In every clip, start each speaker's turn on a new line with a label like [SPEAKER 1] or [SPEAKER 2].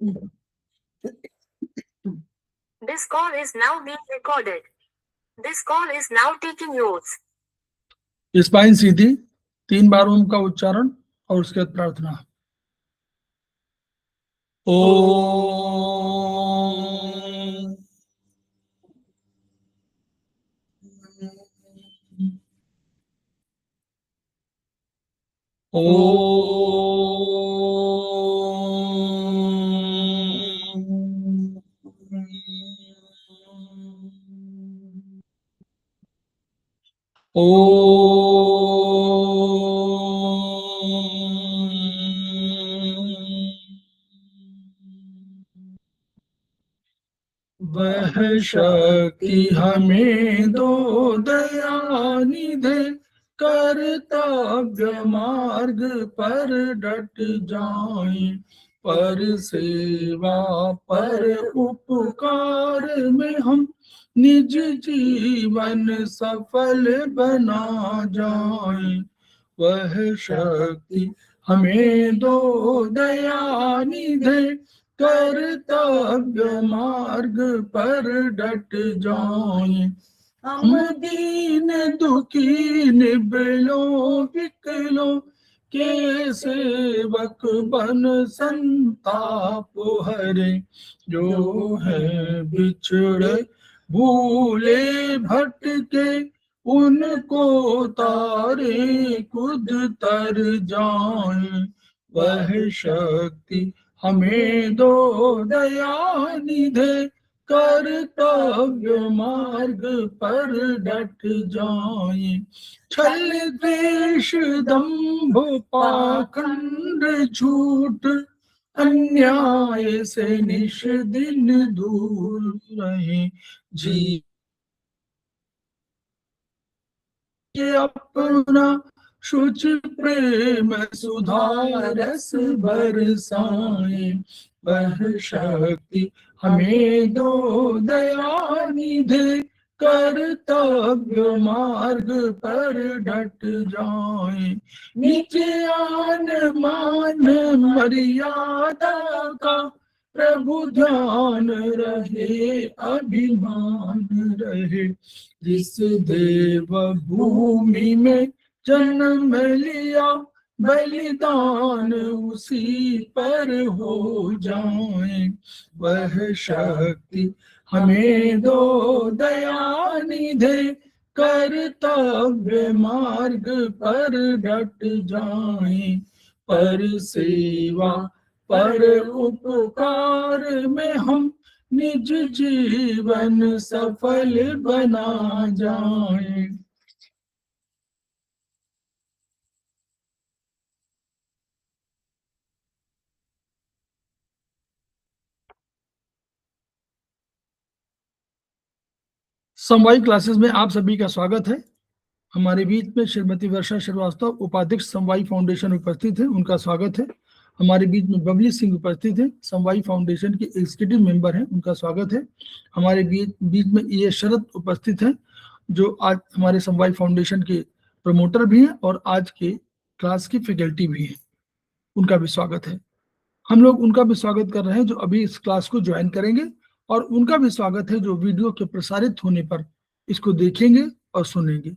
[SPEAKER 1] This call is now being recorded. This call is now taking notes.
[SPEAKER 2] Spine सीधी, 3 बार ओम का उच्चारण और उसके बाद प्रार्थना। ओम वह शक्ति हमें दो दयानिधे, कर्तव्य मार्ग पर डट जाएं, पर सेवा पर उपकार में हम निज जीवन सफल बना जाएं। वह शक्ति हमें दो दयानिधे, कर्तव्य मार्ग पर डट जाएं। हम दीन दुखी निबलों विकलों के सेवक बन संताप हरे, जो है बिछड़े भूले भटके उनको तारे खुद तर जाएं। वह शक्ति हमें दो दयानिधे, कर्तव्य मार्ग पर डट जाएं। छल द्वेष दंभ पाखंड झूठ अन्याय से निश दिन दूर रहे, जी अपना शुच प्रेम सुधारस बरसाए। वह शक्ति हमें दो दयानिधे, कर्तव्य मार्ग पर डट जाए। नीचे आन मान मर्यादा का प्रभु ध्यान रहे, अभिमान रहे। जिस देव भूमि में जन्म लिया, बलिदान उसी पर हो जाए। वह शक्ति हमें दो दयानिधे, कर्तव्य मार्ग पर डट जाए। पर सेवा पर उपकार में हम निज जीवन सफल बना जाए। समवायी क्लासेस में आप सभी का स्वागत है। हमारे बीच में श्रीमती वर्षा श्रीवास्तव, उपाध्यक्ष समवायी फाउंडेशन उपस्थित है, उनका स्वागत है। हमारे बीच में बबली सिंह उपस्थित है, समवायी फाउंडेशन के एग्जीक्यूटिव मेंबर हैं, उनका स्वागत है। हमारे बीच में ये शरद उपस्थित है, जो आज हमारे समवायी फाउंडेशन के प्रमोटर भी हैं और आज के क्लास की फैकल्टी भी हैं, उनका भी स्वागत है। हम लोग उनका भी स्वागत कर रहे हैं जो अभी इस क्लास को ज्वाइन करेंगे, और उनका भी स्वागत है जो वीडियो के प्रसारित होने पर इसको देखेंगे और सुनेंगे।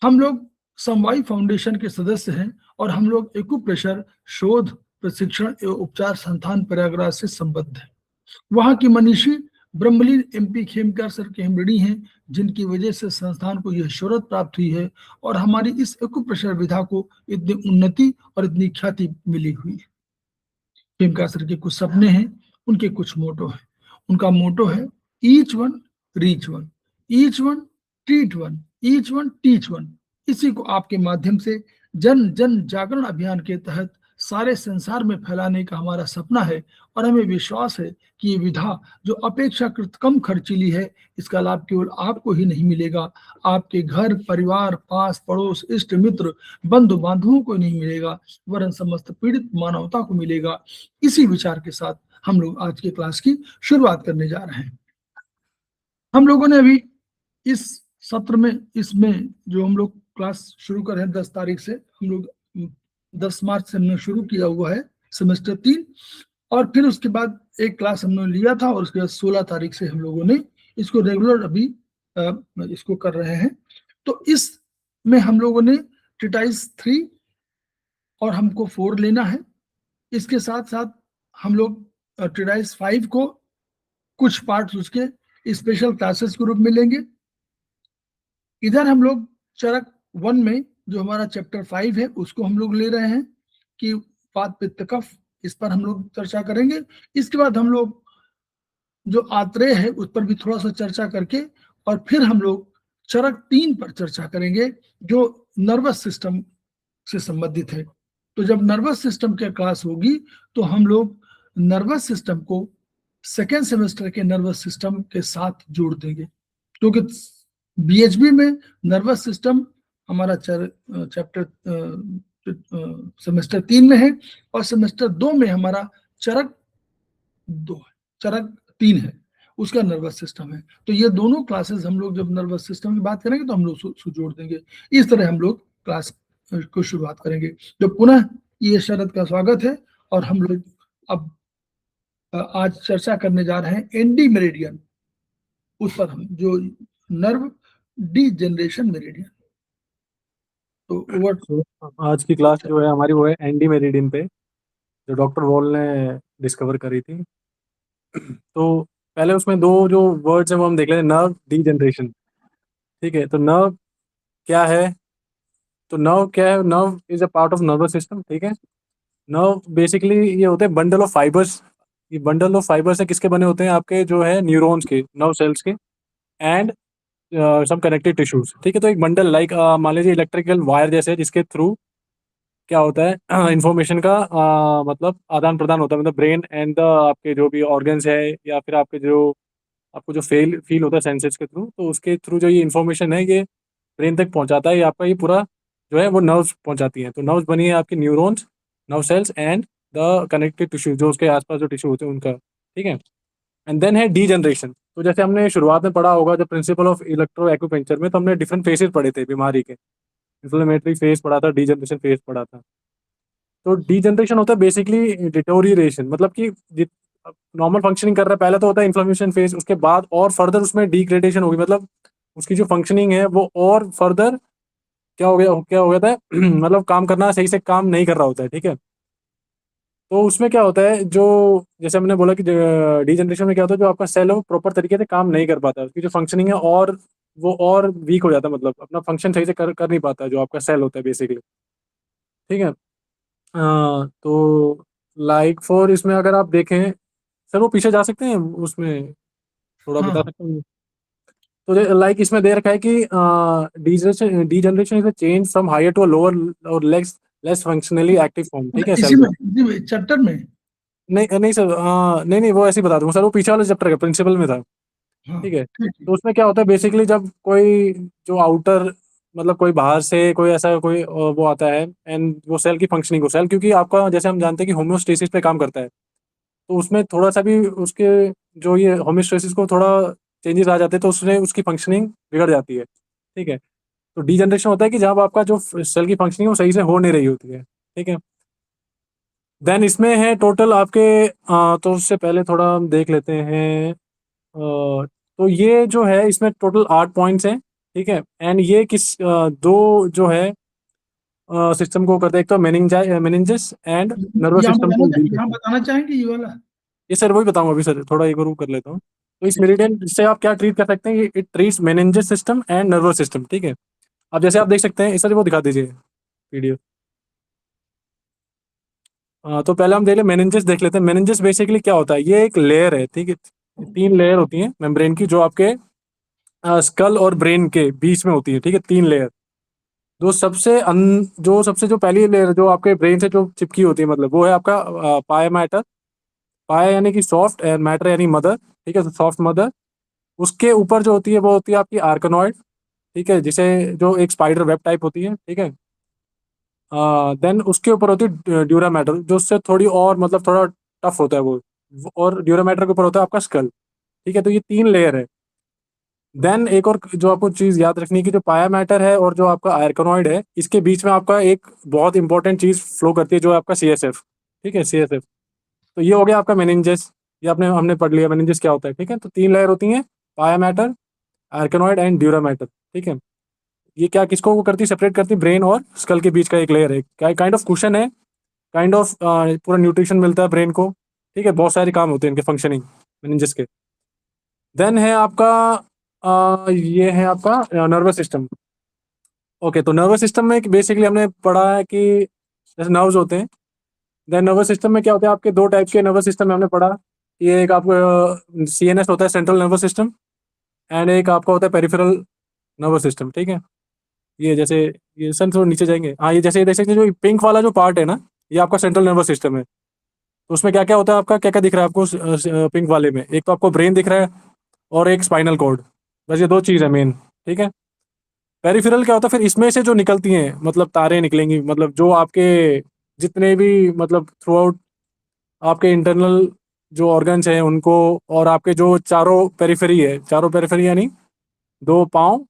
[SPEAKER 2] हम लोग समवायी फाउंडेशन के सदस्य हैं और हम लोग एक्यूप्रेशर शोध प्रशिक्षण एवं उपचार संस्थान प्रयागराज से संबद्ध हैं। वहां की मनीषी ब्रह्मलीन MP खेमकर सर के हिमड़ी हैं, जिनकी वजह से संस्थान को यह शोहरत प्राप्त हुई है और हमारी इस एक्यूप्रेशर विधा को इतनी उन्नति और इतनी ख्याति मिली हुई है। खेमकर सर के कुछ सपने हैं, उनके कुछ मोटो हैं। उनका मोटो है each one reach one, each one treat one, each one teach one. इसी को आपके माध्यम से जन जन जागरण अभियान के तहत सारे संसार में फैलाने का हमारा सपना है, और हमें विश्वास है कि ये विधा जो अपेक्षाकृत कम खर्चीली है, इसका लाभ केवल आपको ही नहीं मिलेगा, आपके घर परिवार, पास पड़ोस, इष्ट मित्र, बंधु बांधवों को नहीं मिलेगा, वरन समस्त पीड़ित मानवता को मिलेगा। इसी विचार के साथ हम लोग आज के क्लास की शुरुआत करने जा रहे हैं। हम लोगों ने अभी इस सत्र में, इसमें जो हम लोग क्लास शुरू कर रहे हैं 10 तारीख से, हम लोग 10 मार्च से हमने शुरू किया हुआ है सेमेस्टर 3। और फिर उसके बाद एक क्लास हमने लिया था और उसके बाद 16 तारीख से हम लोगों ने इसको रेगुलर अभी इसको कर रहे हैं। तो इस में हम लोगों ने ट्रीटाइज 3 और हमको 4 लेना है। इसके साथ साथ हम लोग ट्रीटाइज 5 को कुछ पार्ट्स उसके स्पेशल क्लासेस के रूप में लेंगे। इधर हम लोग चरक 1 में जो हमारा चैप्टर 5 है उसको हम लोग ले रहे हैं कि वात पित्त कफ, इस पर हम लोग चर्चा करेंगे। इसके बाद हम लोग जो आत्रेय है उस पर भी थोड़ा सा चर्चा करके और फिर हम लोग चरक 3 पर चर्चा करेंगे जो नर्वस सिस्टम से संबंधित है। तो जब नर्वस सिस्टम की क्लास होगी तो हम लोग नर्वस सिस्टम को सेकेंड सेमेस्टर के नर्वस सिस्टम के साथ जोड़ देंगे, क्योंकि बीएचबी में नर्वस सिस्टम हमारा चैप्टर सेमेस्टर 3 में है और सेमेस्टर 2 में हमारा चरक 3 है, उसका नर्वस सिस्टम है। तो ये दोनों क्लासेस हम लोग जब नर्वस सिस्टम की बात करेंगे तो हम लोग जोड़ देंगे। इस तरह हम लोग क्लास को शुरुआत करेंगे। तो पुनः ये शरद का स्वागत है और हम लोग अब आज चर्चा करने जा रहे हैं एनडी मेरिडियन, उस पर हम जो नर्व डीजनरेशन मेरिडियन। तो
[SPEAKER 3] आज की क्लास जो है हमारी वो है एंडी मेरिडियन पे, जो डॉक्टर वॉल ने डिस्कवर करी थी। तो पहले उसमें दो जो वर्ड्स हैं वो हम देख लेते हैं, नर्व डीजनरेशन। ठीक है, तो नर्व क्या है? तो नर्व क्या है? Nerve is a part of nervous system. ठीक है, नर्व बेसिकली ये होते हैं बंडल ऑफ फाइबर्स। ये बंडल ऑफ फाइबर्स है किसके बने होते हैं? आपके जो है न्यूरॉन्स के, नर्व सेल्स के, एंड सब कनेक्टिव टिश्यूज। ठीक है, तो एक बंडल लाइक मान लीजिए इलेक्ट्रिकल वायर जैसे, जिसके थ्रू क्या होता है इंफॉर्मेशन का मतलब आदान प्रदान होता है, मतलब ब्रेन एंड द आपके जो भी ऑर्गन्स है या फिर आपके जो आपको जो फील होता है सेंसेस के थ्रू, तो उसके थ्रू जो ये इन्फॉर्मेशन है ये ब्रेन तक पहुंचाता है। ये आपका ये पूरा जो है वो नर्व्स पहुंचाती हैं। तो नर्व्स बनी है आपकी neurons, nerve cells and the connective tissue, जो उसके आसपास जो टिश्यू होते हैं उनका। ठीक है, एंड देन है डीजनरेशन। तो जैसे हमने शुरुआत में पढ़ा होगा, जो प्रिंसिपल ऑफ इलेक्ट्रो एक्यूपेंचर में, तो हमने डिफरेंट फेसेस पढ़े थे बीमारी के। इन्फ्लेमेटरी फेज पढ़ा था, डीजनरेशन फेज पढ़ा था। तो डीजनरेशन होता है बेसिकली डिटोरिएशन, मतलब कि नॉर्मल फंक्शनिंग कर रहा है पहले तो होता है इन्फ्लेमेशन फेज, उसके बाद और फर्दर उसमें डिग्रेडेशन होगी, मतलब उसकी जो फंक्शनिंग है वो और फर्दर क्या हो गया था मतलब काम करना सही से काम नहीं कर रहा होता है। ठीक है, तो उसमें क्या होता है, जो जैसे हमने बोला कि डीजनरेशन में क्या होता है, जो आपका सेल है वो प्रॉपर तरीके से काम नहीं कर पाता, उसकी जो फंक्शनिंग है और वो और वीक हो जाता है, मतलब अपना फंक्शन सही से कर नहीं पाता जो आपका सेल होता है बेसिकली। ठीक है, तो लाइक फॉर इसमें अगर आप देखें, सर वो पीछे जा सकते हैं उसमें, थोड़ा बता
[SPEAKER 2] हाँ,
[SPEAKER 3] सकते हैं? तो लाइक इसमें दे रखा है कि degeneration is a change from higher to a lower और लेस फंक्शनली एक्टिव फॉर्म। ठीक है, सेल में।
[SPEAKER 2] इसी में चैप्टर में।
[SPEAKER 3] नहीं नहीं सर, नहीं नहीं, वो ऐसे ही बता दूंगा सर, वो पीछे वाले चैप्टर का प्रिंसिपल में था।
[SPEAKER 2] हाँ,
[SPEAKER 3] ठीक है,
[SPEAKER 2] ठीक है।
[SPEAKER 3] तो उसमें क्या होता है बेसिकली, जब कोई जो आउटर मतलब कोई बाहर से कोई ऐसा कोई वो आता है एंड वो सेल की फंक्शनिंग को, सेल क्योंकि आपका जैसे हम जानते हैं कि होम्योस्टेसिस पे काम करता है, तो उसमें थोड़ा सा भी उसके जो ये होम्योस्टेसिस को थोड़ा चेंजेस आ जाते हैं तो उसमें उसकी फंक्शनिंग बिगड़ जाती है। ठीक है, तो डीजनरेशन होता है कि जब आपका जो सेल की फंक्शनिंग वो सही से हो नहीं रही होती है। ठीक है, देन इसमें है टोटल आपके तो उससे पहले थोड़ा हम देख लेते हैं। तो ये जो है इसमें टोटल 8 पॉइंट्स हैं। ठीक है, एंड ये दो जो है सिस्टम को करते हैं, एक तो मेनिंजेस एंड नर्वस सिस्टम को डील
[SPEAKER 2] यहाँ
[SPEAKER 3] करते हैं।
[SPEAKER 2] बताना चाहेंगे ये वाला।
[SPEAKER 3] ये सर वही बताऊंगा अभी सर, थोड़ा एक और वो कर लेता हूँ। तो इस मेरिडियन से आप क्या ट्रीट कर सकते हैं, it treats meninges system and nervous system. ठीक है, अब जैसे आप देख सकते हैं, इस सर वो दिखा दीजिए पीडीएफ। तो पहले हम देख ले मेनिंजेस देख लेते हैं। मेनिंजेस बेसिकली क्या होता है, ये एक लेयर है। ठीक है, 3 लेयर होती हैं मेम्ब्रेन की, जो आपके स्कल और ब्रेन के बीच में होती है। ठीक है, 3 लेयर। जो सबसे जो पहली लेयर जो आपके ब्रेन से जो चिपकी होती है, मतलब वो है आपका पाया मैटर। पाया यानी कि सॉफ्ट, एंड मैटर यानी मदर। ठीक है, तो सॉफ्ट मदर। उसके ऊपर जो होती है वो होती है आपकी आर्कनॉइड। ठीक है, जिसे जो एक स्पाइडर वेब टाइप होती है। ठीक है, देन उसके ऊपर होती है ड्यूरा मैटर, जो उससे थोड़ी और मतलब थोड़ा टफ होता है वो। और ड्यूरा मैटर के ऊपर होता है आपका स्कल। ठीक है, तो ये 3 लेयर है। देन एक और जो आपको चीज याद रखनी है कि जो पाया मैटर है और जो आपका आर्कनॉइड है, इसके बीच में आपका एक बहुत इंपॉर्टेंट चीज फ्लो करती है, जो है आपका CSF। ठीक है, CSF। तो ये हो गया आपका मेनिंजेस, ये आपने हमने पढ़ लिया मेनिंजेस क्या होता है, ठीक है। तो 3 लेयर होती हैं, पाया मैटर, आर्केनॉइड एंड ड्यूरा मैटर, ठीक है। ये क्या किसको वो करती, सेपरेट करती, ब्रेन और स्कल के बीच का एक लेयर है, काइंड ऑफ कुशन है, काइंड ऑफ पूरा न्यूट्रिशन मिलता है ब्रेन को, ठीक है। बहुत सारे काम होते हैं इनके फंक्शनिंग मेनिंजेस के। देन है आपका ये है आपका नर्वस सिस्टम। ओके, तो नर्वस सिस्टम में बेसिकली हमने पढ़ा है कि जैसे नर्व्स होते हैं। देन नर्वस सिस्टम में क्या होता है, आपके 2 टाइप के नर्वस सिस्टम में हमने पढ़ा। ये एक आपका सीएनएस होता है, सेंट्रल नर्वस सिस्टम, एंड एक आपका होता है पेरिफेरल नर्वस सिस्टम, ठीक है। ये जैसे ये सन थोड़ा नीचे जाएंगे, हाँ, ये जैसे देख सकते हैं जो पिंक वाला जो पार्ट है ना, ये आपका सेंट्रल नर्वस सिस्टम है। तो उसमें क्या क्या होता है, आपका क्या क्या दिख रहा है आपको पिंक वाले में, एक तो आपको ब्रेन दिख रहा है और एक स्पाइनल कॉर्ड, बस ये 2 चीज़ है मेन, ठीक है। पेरिफेरल क्या होता है, फिर इसमें से जो निकलती हैं मतलब तारें निकलेंगी, मतलब जो आपके जितने भी मतलब थ्रू आउट आपके इंटरनल जो ऑर्गन्स हैं उनको, और आपके जो चारों पेरिफेरी है, चारों पेरिफेरी यानी 2 पाँव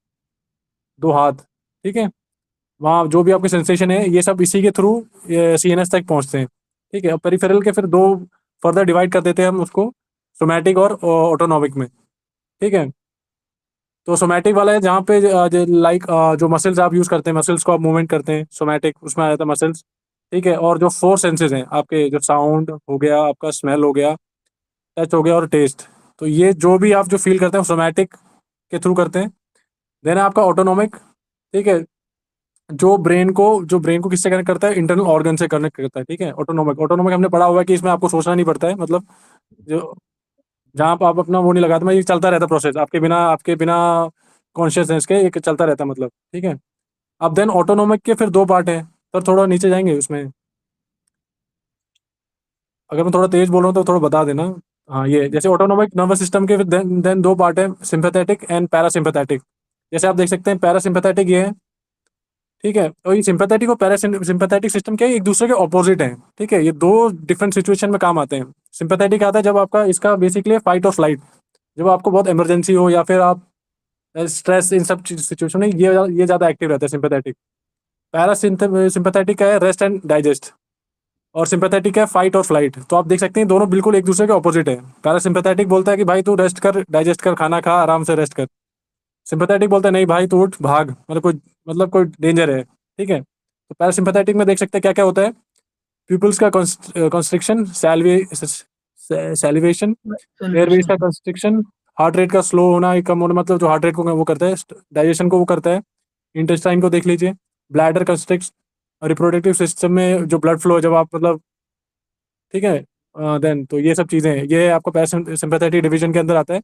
[SPEAKER 3] 2 हाथ, ठीक है। वहाँ जो भी आपके सेंसेशन है ये सब इसी के थ्रू सीएनएस तक पहुँचते हैं, ठीक है। अब पेरिफेरल के फिर 2 फर्दर डिवाइड कर देते हैं हम उसको, सोमैटिक और ऑटोनॉमिक में, ठीक है। तो सोमैटिक वाला है जहाँ पे लाइक जो मसल्स आप यूज़ करते हैं, मसल्स को आप मूवमेंट करते हैं, सोमैटिक उसमें आ जाता है मसल्स, ठीक है। और जो 4 सेंसेस हैं आपके, जो साउंड हो गया, आपका स्मेल हो गया, टच हो गया और टेस्ट, तो ये जो भी आप जो फील करते हैं सोमैटिक के थ्रू करते हैं। देन है आपका ऑटोनॉमिक, ठीक है, जो ब्रेन को किससे कनेक्ट करता है, इंटरनल ऑर्गन से कनेक्ट करता है, ठीक है। ऑटोनॉमिक ऑटोनॉमिक हमने पढ़ा हुआ है कि इसमें आपको सोचना नहीं पड़ता है, मतलब जो जहाँ पे आप अपना वो नहीं लगाते, मतलब ये चलता रहता प्रोसेस आपके बिना कॉन्शियसनेस के, एक चलता रहता मतलब, ठीक है। अब देन ऑटोनॉमिक के फिर 2 पार्ट हैं, सर थोड़ा नीचे जाएंगे उसमें, अगर मैं थोड़ा तेज बोल रहा हूँ तो थोड़ा बता देना। हाँ, ये जैसे ऑटोनॉमिक नर्वस सिस्टम के फिर देन 2 पार्ट है, सिंपैथेटिक एंड पैरासिम्पैथेटिक। जैसे आप देख सकते हैं पैरासिम्पैथेटिक ये है, ठीक है। और ये सिंपैथेटिक और पैरासिम्पैथेटिक सिस्टम क्या है, एक दूसरे के ऑपोजिट हैं, ठीक है। ये 2 डिफरेंट सिचुएशन में काम आते हैं। सिंपैथेटिक आता है जब आपका इसका बेसिकली फाइट और फ्लाइट, जब आपको बहुत इमरजेंसी हो या फिर आप स्ट्रेस, इन सब सिचुएशन में ये ज़्यादा एक्टिव रहता है सिंपैथेटिक। पैरासिम्पैथेटिक का है रेस्ट एंड डाइजेस्ट, और सिंपैथेटिक है फाइट और फ्लाइट। तो आप देख सकते हैं दोनों बिल्कुल एक दूसरे के ऑपोजिट है। पैरासिम्पैथेटिक बोलता है कि भाई तू रेस्ट कर, डाइजेस्ट कर, खाना खा, आराम से रेस्ट कर। सिंपैथेटिक बोलता है नहीं भाई तू उठ, भाग, मतलब कोई डेंजर है, ठीक है। तो पैरासिम्पैथेटिक में देख सकते हैं क्या क्या होता है, पीपल्स का कंस्ट्रिक्शन, सैलिवेशन, एयरवेज का कंस्ट्रिक्शन, हार्ट रेट का स्लो होना, कम होना, मतलब जो हार्ट रेट को वो करता है, डाइजेशन को वो करता है। इंटेस्टाइन को देख लीजिए, ब्लैडर कंस्ट्रिक्ट, रिप्रोडक्टिव सिस्टम में जो ब्लड फ्लो है जब आप मतलब, ठीक है। देन तो ये सब चीज़ें हैं, ये आपको पैरासिम्पैथेटिक डिवीजन के अंदर आता है,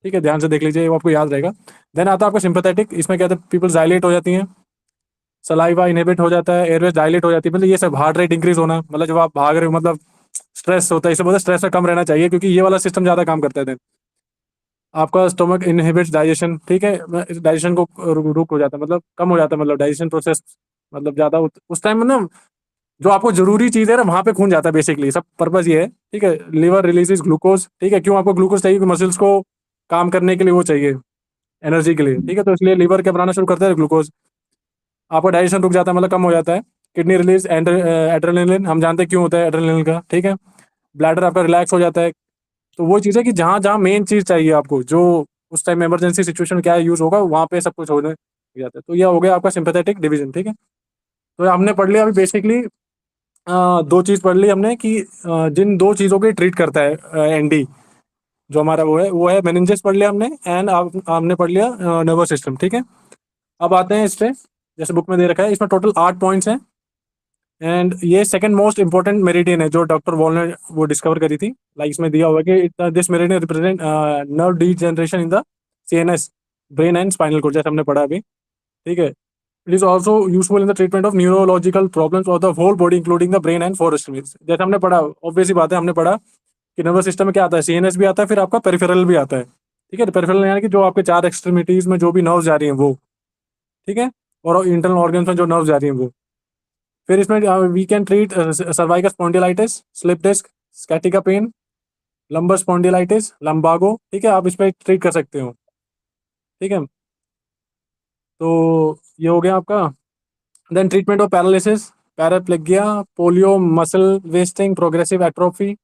[SPEAKER 3] ठीक है। ध्यान से देख लीजिए, वो आपको याद रहेगा। देन आता है आपका सिंपैथेटिक, इसमें क्या होता है, पीपल डायलेट हो जाती हैं, सलाइवा इनहिबिट हो जाता है, एयरवेज डायलेट हो जाती है, मतलब ये सब हार्ट रेट इंक्रीज होना, मतलब जब आप भाग रहे हो, मतलब स्ट्रेस होता है, इसे बोलते हैं स्ट्रेस में कम रहना चाहिए, क्योंकि ये वाला सिस्टम ज़्यादा काम करता है। देन आपका स्टोमक इनहिबिट्स डाइजेशन, ठीक है, डाइजेशन को रुक हो जाता है, मतलब कम हो जाता है, मतलब डाइजेशन प्रोसेस मतलब ज़्यादा उस टाइम में ना, जो आपको जरूरी चीज़ है ना वहाँ पे खून जाता है, बेसिकली सब पर्पज ये है, ठीक है। लिवर रिलीजेस ग्लूकोज, ठीक है, क्यों आपको ग्लूकोज चाहिए, मसल्स को काम करने के लिए वो चाहिए, एनर्जी के लिए, ठीक है। तो इसलिए लीवर क्या बनाना शुरू करता है, ग्लूकोज। आपका डाइजेशन रुक जाता है, मतलब कम हो जाता है। किडनी रिलीज एड्रेनलिन, हम जानते हैं क्यों होता है एड्रेनलिन का, ठीक है। ब्लैडर आपका रिलैक्स हो जाता है। तो वो चीज़ है कि जहाँ जहाँ मेन चीज़ चाहिए आपको, जो उस टाइम इमरजेंसी सिचुएशन में क्या यूज़ होगा, वहाँ पे सब कुछ होने लग जाता है। तो यह हो गया आपका सिंपैथेटिक डिवीजन, ठीक है। तो हमने पढ़ लिया अभी बेसिकली 2 चीज़ पढ़ ली हमने कि जिन 2 चीज़ों को ट्रीट करता है एनडी, जो हमारा वो है मेनिंजेस पढ़ लिया हमने, एंड हमने पढ़ लिया नर्वस सिस्टम, ठीक है। अब आते हैं इस पे, जैसे बुक में दे रखा है, इसमें टोटल 8 पॉइंट्स हैं, एंड ये सेकंड मोस्ट इंपॉर्टेंट मेरिडियन है जो डॉक्टर वॉल ने वो डिस्कवर करी थी। लाइक इसमें दिया हुआ है कि this meridian represent nerve degeneration in the CNS, brain and spinal cord, जैसे हमने पढ़ा अभी, ठीक है। It is also useful in the treatment of neurological problems of the whole body including the brain and four streams. जैसे हमने पढ़ा, obvious ही बात है, हमने पढ़ा कि नर्वस सिस्टम में क्या आता है, सीएनएस भी आता है, फिर आपका पेरिफेरल भी आता है, ठीक है। पेरिफेरल यानी कि जो आपके 4 एक्सट्रीमिटीज में जो भी नर्व जा रही हैं वो, ठीक है, और इंटरनल ऑर्गन्स में जो नर्व जा रही हैं वो। फिर इसमें we can treat cervical spondylitis, slip disc, sciatica pain, lumbar spondylitis, lumbago, ठीक है, आप इस पर ट्रीट कर सकते हो, ठीक है। तो ये हो गया आपका। Then treatment of paralysis, paraplegia, polio, muscle wasting, progressive atrophy,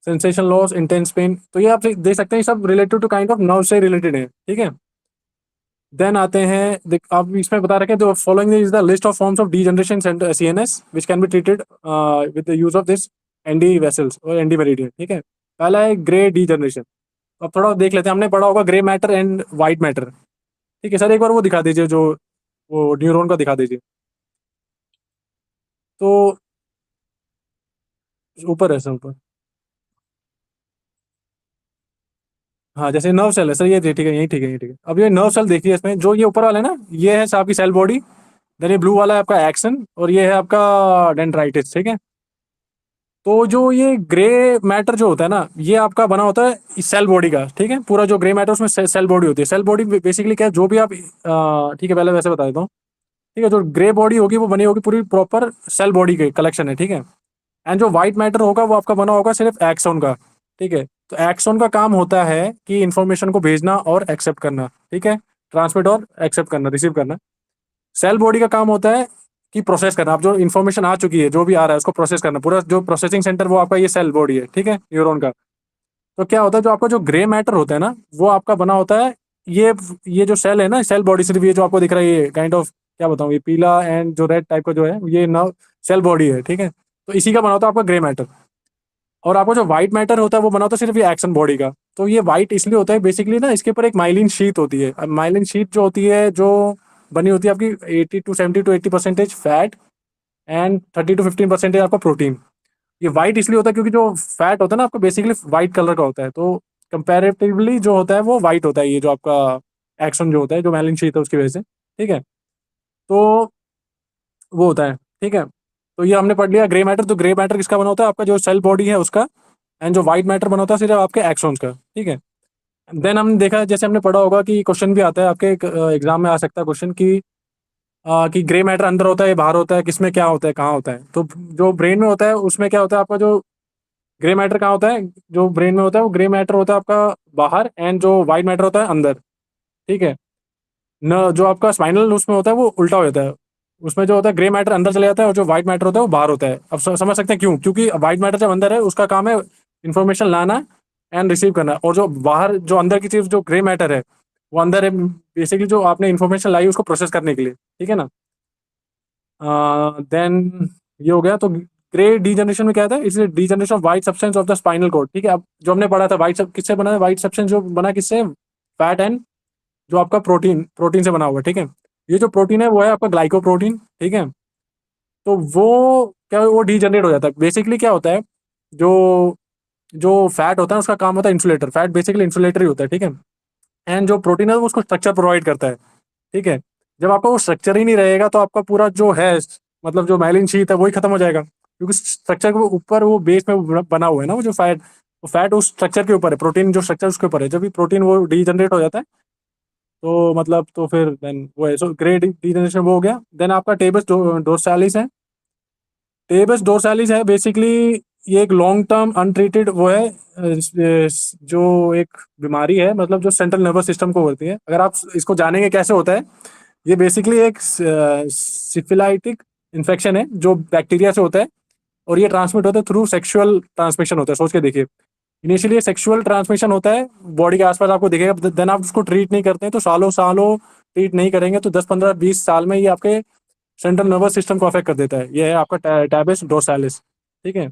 [SPEAKER 3] sensation loss, intense pain, तो ये आप देख सकते हैं, ये सब related to kind of nerve से रिलेटेड है, ठीक है। देन आते हैं, आप इसमें बता रखे the following is the list of forms of degeneration CNS which can be treated with the use of this ND vessels और एनडी मेरिडियन, ठीक है। पहला है ग्रे डीजनरेशन। अब थोड़ा देख लेते हैं, हमने पढ़ा होगा grey matter and white matter, ठीक है सर। एक बार वो दिखा दीजिए, जो वो न्यूरॉन का दिखा दीजिए, तो ऊपर है सर, ऊपर। हाँ, जैसे नर्व सेल है सर, ये ठीक है, यही ठीक है, यही ठीक है। अब ये नर्व सेल देखिए, इसमें जो ये ऊपर वाला है ना, ये है आपकी सेल बॉडी। देन ये ब्लू वाला है आपका एक्सन, और ये है आपका डेंड्राइटिस, ठीक है। तो जो ये ग्रे मैटर जो होता है ना, ये आपका बना होता है इस सेल बॉडी का, ठीक है। पूरा जो ग्रे मैटर उसमें सेल बॉडी होती है। सेल बॉडी बेसिकली क्या है, जो भी आप ठीक है, पहले वैसे बता देता हूँ, ठीक है। जो ग्रे बॉडी होगी वो बनी होगी पूरी प्रॉपर सेल बॉडी के कलेक्शन है, ठीक है। एंड जो व्हाइट मैटर होगा वो आपका बना होगा सिर्फ एक्सोन का, ठीक है। तो एक्सोन का काम होता है कि इंफॉर्मेशन को भेजना और एक्सेप्ट करना, ठीक है, ट्रांसमिट और एक्सेप्ट करना, रिसीव करना। सेल बॉडी का काम होता है कि प्रोसेस करना। आप जो इन्फॉर्मेशन आ चुकी है, जो भी आ रहा है, उसको प्रोसेस करना। पूरा जो प्रोसेसिंग सेंटर वो आपका ये सेल बॉडी है, ठीक है, न्यूरॉन का। तो क्या होता है, जो आपका जो ग्रे मैटर होता है ना, वो आपका बना होता है, ये जो सेल है ना, सेल बॉडी, सिर्फ ये जो आपको दिख रहा है, ये काइंड ऑफ क्या बताऊं, ये पीला एंड जो रेड टाइप का जो है, ये ना सेल बॉडी है, ठीक है। तो इसी का बना होता है आपका ग्रे मैटर। और आपका जो व्हाइट मैटर होता है वो बना होता है सिर्फ ये एक्सन बॉडी का। तो ये व्हाइट इसलिए होता है बेसिकली ना, इसके ऊपर एक माइलिन शीट होती है। अब माइलिन शीट जो होती है, जो बनी होती है आपकी 70 to 80% फैट एंड 30 to 15% आपका प्रोटीन। ये व्हाइट इसलिए होता है क्योंकि जो फैट होता है ना आपका, बेसिकली व्हाइट कलर का होता है। तो कंपैरेटिवली जो होता है वो व्हाइट होता है, ये जो आपका एक्सन जो होता है, जो माइलिन शीट है उसकी वजह से, ठीक है। तो वो होता है, ठीक है। तो ये हमने पढ़ लिया ग्रे मैटर। तो ग्रे मैटर किसका बना होता है, आपका जो सेल बॉडी है उसका। एंड जो व्हाइट मैटर बना होता है सिर्फ आपके एक्सॉन्स का, ठीक है। देन हमने देखा, जैसे हमने पढ़ा होगा कि क्वेश्चन भी आता है आपके एग्जाम में, आ सकता है क्वेश्चन कि ग्रे मैटर अंदर होता है, बाहर होता है, किसमें क्या होता है, कहाँ होता है। तो जो ब्रेन में होता है उसमें क्या होता है, आपका जो ग्रे मैटर कहाँ होता है, जो ब्रेन में होता है वो ग्रे मैटर होता है आपका बाहर, एंड जो व्हाइट मैटर होता है अंदर, ठीक है। न जो आपका स्पाइनल उसमें होता है वो उल्टा हो जाता है। उसमें जो होता है ग्रे मैटर अंदर चले जाता है, और जो व्हाइट मैटर होता है वो बाहर होता है। अब समझ सकते हैं क्यों, क्योंकि व्हाइट मैटर जब अंदर है उसका काम है इन्फॉर्मेशन लाना एंड रिसीव करना, और जो बाहर जो अंदर की चीज जो ग्रे मैटर है वो अंदर है बेसिकली जो आपने इन्फॉर्मेशन लाई उसको प्रोसेस करने के लिए, ठीक है ना। देन ये हो गया। तो ग्रे डीजनरेशन में क्या था, it's degeneration of white substance of the spinal cord, ठीक है। अब जो हमने पढ़ा था व्हाइट किससे बना है, व्हाइट सब्सटेंस जो बना किससे, फैट एंड जो आपका प्रोटीन, प्रोटीन से बना हुआ है, ठीक है। ये जो प्रोटीन है वो है आपका ग्लाइकोप्रोटीन, ठीक है। तो वो क्या, वो डीजनरेट हो जाता है। बेसिकली क्या होता है, जो जो फैट होता है उसका काम होता है इंसुलेटर। फैट बेसिकली इंसुलेटर ही होता है, ठीक है। एंड जो प्रोटीन है वो उसको स्ट्रक्चर प्रोवाइड करता है, ठीक है। जब आपका वो स्ट्रक्चर ही नहीं रहेगा तो आपका पूरा जो है, मतलब जो माइलिन शीट है वही खत्म हो जाएगा, क्योंकि स्ट्रक्चर के ऊपर वो बेस में बना हुआ है ना, वो जो फैट, वो फैट उस स्ट्रक्चर के ऊपर है, प्रोटीन जो स्ट्रक्चर उसके ऊपर है। जब भी प्रोटीन वो डीजनरेट हो जाता है, तो मतलब तो फिर देन वो है, सो ग्रे डीजनरेशन वो हो गया। देन आपका टेबस डोर्सालिस है। टेबस डोर्सालिस है बेसिकली, ये एक लॉन्ग टर्म अनट्रीटेड वो है, जो एक बीमारी है, मतलब जो सेंट्रल नर्वस सिस्टम को होती है। अगर आप इसको जानेंगे कैसे होता है, ये बेसिकली एक सिफिलाइटिक इन्फेक्शन है जो बैक्टीरिया से होता है, और ये ट्रांसमिट होता है थ्रू सेक्सुअल ट्रांसमिशन होता है। सोच के देखिए, इनिशियली ये सेक्सुअल ट्रांसमिशन होता है, बॉडी के आसपास आपको दिखेगा। देन आप उसको ट्रीट नहीं करते हैं, तो सालों सालों ट्रीट नहीं करेंगे तो 10 15 20 साल में ये आपके सेंट्रल नर्वस सिस्टम को अफेक्ट कर देता है। ये है आपका टैबस डोर्सालिस, ठीक है।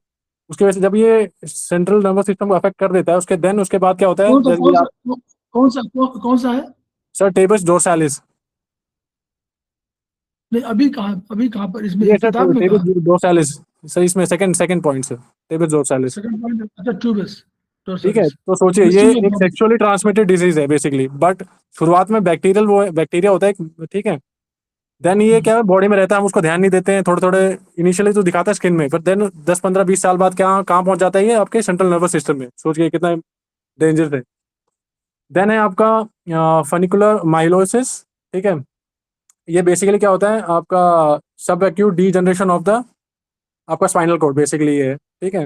[SPEAKER 3] उसकी वजह से जब ये सेंट्रल नर्वस सिस्टम को अफेक्ट कर देता है, उसके बाद क्या होता है,
[SPEAKER 2] कौन सा
[SPEAKER 3] जब
[SPEAKER 2] कौन
[SPEAKER 3] ये
[SPEAKER 2] सा
[SPEAKER 3] आप,
[SPEAKER 2] कौन सा कौन सा है?
[SPEAKER 3] सर टेबस डोर्सालिस,
[SPEAKER 2] नहीं, अभी कहाँ पर इसमें
[SPEAKER 3] ये
[SPEAKER 2] किताब
[SPEAKER 3] सर
[SPEAKER 2] में
[SPEAKER 3] टेबस
[SPEAKER 2] कहा?
[SPEAKER 3] डोर्सालिस, सर इसमें second second point sir, tabes dorsalis,
[SPEAKER 2] second point, अच्छा ट्यूबस
[SPEAKER 3] ठीक है।
[SPEAKER 2] टोर्सलिस,
[SPEAKER 3] तो सोचिए ये
[SPEAKER 2] मिस्ट्री ऑफ
[SPEAKER 3] एक
[SPEAKER 2] बॉडी।
[SPEAKER 3] सेक्सुअली ट्रांसमिटेड डिजीज है बेसिकली, बट शुरुआत में बैक्टीरियल वो बैक्टीरिया होता है, ठीक है। देन ये क्या है, बॉडी में रहता है, हम उसको ध्यान नहीं देते हैं, थोड़े थोड़े इनिशियली तो दिखाता है स्किन में, पर देन 10 15 20 साल बाद क्या कहाँ पहुंच जाता है, ये आपके सेंट्रल नर्वस सिस्टम में। सोचिए कितना डेंजर है। देन है आपका फनिकुलर माइलोसिस, ठीक है। ये बेसिकली क्या होता है, आपका सब एक्यूट डीजनरेशन ऑफ द आपका स्पाइनल कॉर्ड, बेसिकली ये है, ठीक है।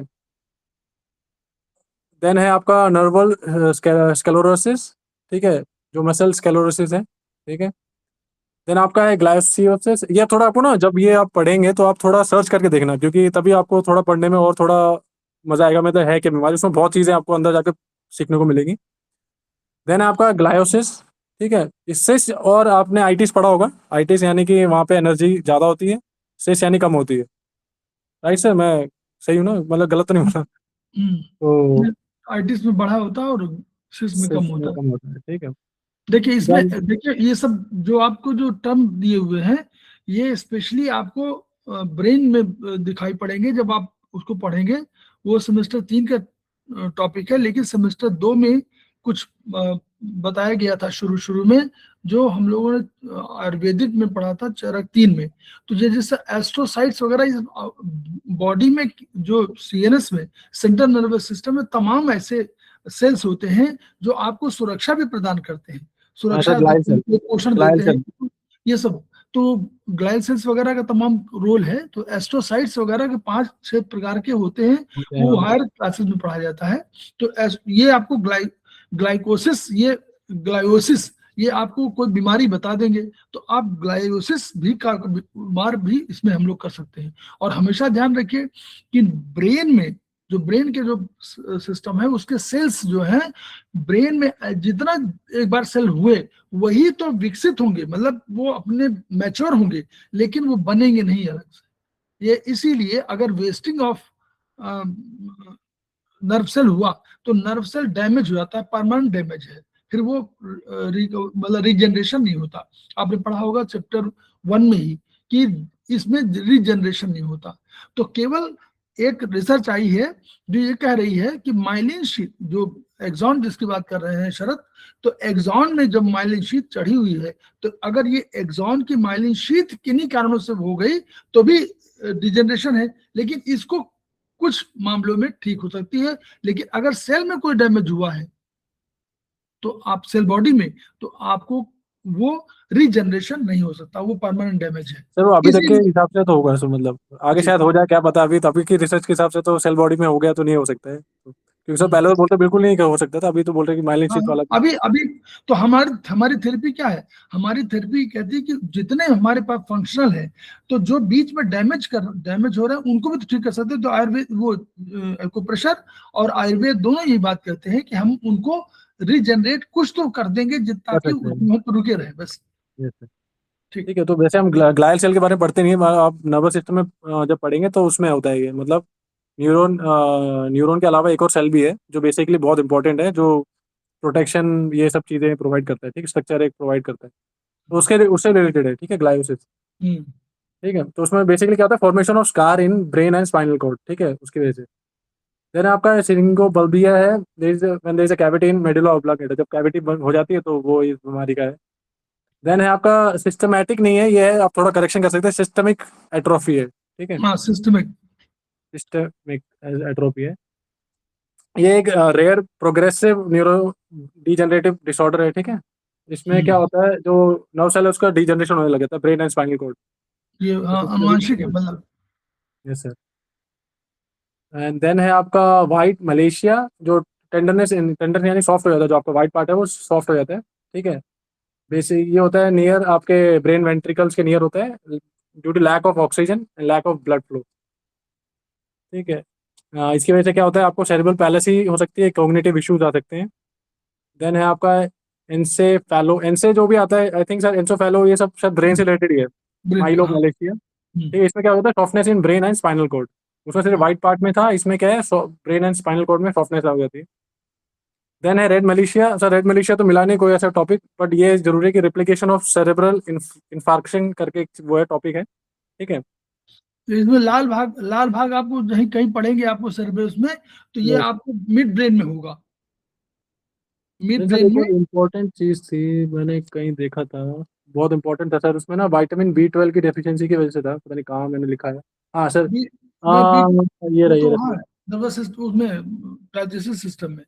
[SPEAKER 3] देन है आपका नर्वल स्क्लेरोसिस, ठीक है, जो मसल स्क्लेरोसिस है, ठीक है। देन आपका है ग्लाइकोसिस। ये थोड़ा आपको ना, जब ये आप पढ़ेंगे तो आप थोड़ा सर्च करके देखना, क्योंकि तभी आपको थोड़ा पढ़ने में और थोड़ा मजा आएगा। मतलब है क्या बीमारी, उसमें बहुत चीजें आपको अंदर जाकर सीखने को मिलेगी। देन आपका ग्लायोसिस, ठीक है। इससे और आपने आइटिस पढ़ा होगा, आइटिस यानी कि वहाँ पे एनर्जी ज्यादा होती है, सिस यानी कम होती है। राइट सर, मैं सही हूँ ना, मतलब गलत तो नहीं बोला? तो
[SPEAKER 2] आर्टिस्ट में बढ़ा होता है और सिस में कम
[SPEAKER 3] सिस में
[SPEAKER 2] होता है।
[SPEAKER 3] कम होता है, ठीक है।
[SPEAKER 2] देखिए इसमें,
[SPEAKER 3] Then-
[SPEAKER 2] देखिए ये सब जो आपको जो टर्म दिए हुए हैं, ये स्पेशली आपको ब्रेन में दिखाई पड़ेंगे जब आप उसको पढ़ेंगे। वो सेमेस्टर 3 का टॉपिक है, लेकिन सेमेस्टर 2 में कुछ बताया गया था शुरू शुरू में, जो हम लोगों ने आयुर्वेदिक में पढ़ा था चरक 3 में। तो ये जैसे एस्ट्रोसाइट्स वगैरह इस बॉडी में, जो सीएनएस में, सेंट्रल नर्वस सिस्टम में, तमाम ऐसे सेल्स होते हैं जो आपको सुरक्षा भी प्रदान करते हैं,
[SPEAKER 3] अच्छा,
[SPEAKER 2] सुरक्षा
[SPEAKER 3] ग्लाइल
[SPEAKER 2] देते
[SPEAKER 3] सेल,
[SPEAKER 2] हैं, पोषण
[SPEAKER 3] ग्लाइल
[SPEAKER 2] देते
[SPEAKER 3] सेल।
[SPEAKER 2] हैं, ये सब। तो ग्लाइल सेल्स वगैरह का तमाम रोल है। तो एस्ट्रोसाइट्स वगैरह के 5-6 प्रकार के होते हैं,
[SPEAKER 3] होते हैं,
[SPEAKER 2] वो
[SPEAKER 3] हाँ।
[SPEAKER 2] हायर क्लासेस में पढ़ाया जाता है। तो ये आपको ग्लाइकोसिस, ये ग्लायोसिस, ये आपको कोई बीमारी बता देंगे, तो आप ग्लायोसिस भी का बीमार भी इसमें हम लोग कर सकते हैं। और हमेशा ध्यान रखिए कि ब्रेन में, जो ब्रेन के जो सिस्टम है, उसके सेल्स जो है ब्रेन में, जितना एक बार सेल हुए वही तो विकसित होंगे, मतलब वो अपने मैच्योर होंगे, लेकिन वो बनेंगे नहीं अलग से। ये इसीलिए अगर वेस्टिंग ऑफ नर्व सेल हुआ तो नर्व सेल डैमेज हो जाता है, परमानेंट डैमेज है, फिर वो मतलब रीजनरेशन नहीं होता। आपने पढ़ा होगा चैप्टर 1 में ही कि इसमें रीजनरेशन नहीं होता। तो केवल एक रिसर्च आई है जो ये कह रही है कि माइलिन शीट, जो एक्सॉन जिसकी बात कर रहे हैं शरद, तो एक्सॉन में जब माइलिन शीट चढ़ी हुई है, तो अगर ये एक्सॉन की माइलिन शीट किन्हीं कारणों से हो गई तो भी डिजनरेशन है, लेकिन इसको कुछ मामलों में ठीक हो सकती है। लेकिन अगर सेल में कोई डैमेज हुआ है तो आप सेल बॉडी में, तो आपको वो रीजनरेशन नहीं हो सकता, वो परमानेंट डैमेज है।
[SPEAKER 3] सर वो अभी तक के
[SPEAKER 2] इसीलिए
[SPEAKER 3] हिसाब से तो होगा सर, मतलब आगे
[SPEAKER 2] जी।
[SPEAKER 3] शायद हो जाए, क्या पता। अभी की रिसर्च के हिसाब से तो सेल बॉडी में हो गया तो नहीं हो सकता है, क्योंकि सर
[SPEAKER 2] हम्म।
[SPEAKER 3] पहले तो बोलते बिल्कुल नहीं हो सकता था, अभी तो बोल रहे कि माइलिन
[SPEAKER 2] हाँ
[SPEAKER 3] शीट वाला भी।
[SPEAKER 2] अभी अभी तो हमारी हमारी थेरेपी क्या है? हमारी थेरेपी कहती है कि जितने हमारे पास फंक्शनल है, तो जो बीच में डैमेज हो रहा है उनको भी तो ठीक कर सकते हैं। तो आयुर्वेद, वो एक्यूप्रेशर और आयुर्वेद दोनों यही बात कहते हैं कि हम उनको रीजनरेट कुछ तो कर देंगे,
[SPEAKER 3] कर
[SPEAKER 2] ताकि
[SPEAKER 3] सकते हैं।
[SPEAKER 2] उसमें तो रुके रहे बस।
[SPEAKER 3] Yes sir.
[SPEAKER 2] ठीक।
[SPEAKER 3] ठीक है, तो वैसे हम ग्लायल सेल के बारे में पढ़ते नहीं है, आप नर्वस सिस्टम में जब पढ़ेंगे तो उसमें होता है ये, मतलब न्यूरॉन, न्यूरॉन के अलावा एक और सेल भी है जो बेसिकली बहुत इंपॉर्टेंट है, जो प्रोटेक्शन ये सब चीज़ें प्रोवाइड करता है, ठीक, स्ट्रक्चर एक प्रोवाइड करता है। तो उसके उससे रिलेटेड है, ठीक है, ग्लायोसिस।
[SPEAKER 2] हम्म।
[SPEAKER 3] ठीक है, तो उसमें बेसिकली क्या होता है, formation of scar in brain and spinal cord, ठीक है, उसकी वजह से। देन आपका सिरिंगोबल्बिया है, when there is a cavity in medulla oblongata, जब कैविटी हो जाती है तो वो इस बीमारी का है। देन है आपका सिस्टमैटिक नहीं है, ये है, आप थोड़ा करेक्शन कर सकते हैं, सिस्टमिक एट्रोफी है, ठीक है,
[SPEAKER 2] हाँ सिस्टमिक।
[SPEAKER 3] सिस्टमिक एट्रोफी है। ये एक rare progressive neuro degenerative disorder है, ठीक है। इसमें क्या होता है, जो नर्व सेल है उसका डीजनरेशन होने लग जाता है, ब्रेन एंड स्पाइनल कॉर्ड।
[SPEAKER 2] ये हाँ आनुवंशिक है मतलब।
[SPEAKER 3] Yes sir. एंड देन है आपका वाइट मलेशिया, जो टेंडर यानी सॉफ्ट हो जाता है, जो आपका वाइट पार्ट है वो सॉफ्ट हो जाता है, ठीक है। बेसिक ये होता है नियर आपके ब्रेन वेंट्रिकल्स के नियर होता है, due to lack of oxygen and lack of blood flow, ठीक है। इसकी वजह से क्या होता है, आपको सेरेब्रल पैलेसी हो सकती है, कॉग्निटिव इश्यूज आ सकते हैं। देन है आपका एनसेफेलो, एनसे जो भी आता है, आई थिंक सर एनसोफेलो, ये सब शायद ब्रेन से रिलेटेड ही है।
[SPEAKER 2] ब्रेन का
[SPEAKER 3] माइलो
[SPEAKER 2] हाँ।
[SPEAKER 3] मलेशिया, ठीक है। इसमें क्या होता है, softness in brain and spinal cord, उसमें सिर्फ वाइट पार्ट में था, इसमें क्या है, ब्रेन एंड स्पाइनल कॉर्ड में सॉफ्टनेस आ जाती है। देन है red malacia, sir red malacia तो मिला नहीं कोई ऐसा टॉपिक, बट ये जरूरी है कि रिप्लिकेशन ऑफ सेरेब्रल इन्फार्क्शन करके वो है टॉपिक है, ठीक है।
[SPEAKER 2] तो इसमें लाल भाग आपको कहीं कहीं पड़ेंगे आपको सेरेब्रस में, तो ये
[SPEAKER 3] Yes.
[SPEAKER 2] आपको मिड ब्रेन में होगा। मिड
[SPEAKER 3] नहीं सर,
[SPEAKER 2] ब्रेन
[SPEAKER 3] एक
[SPEAKER 2] में।
[SPEAKER 3] और इम्पोर्टेंट चीज थी, मैंने कहीं देखा था, बहुत इंपॉर्टेंट था सर, उसमें ना विटामिन B12 की डेफिशिएंसी की वजह से था, पता नहीं कहाँ मैंने लिखा है। हाँ सर,
[SPEAKER 2] बी, ये बी,
[SPEAKER 3] ये
[SPEAKER 2] वो
[SPEAKER 3] रही, ये
[SPEAKER 2] तो
[SPEAKER 3] रही।
[SPEAKER 2] वहाँ है नर्वस सिस्टम, उसमें डाइजेस्टिव सिस्टम में।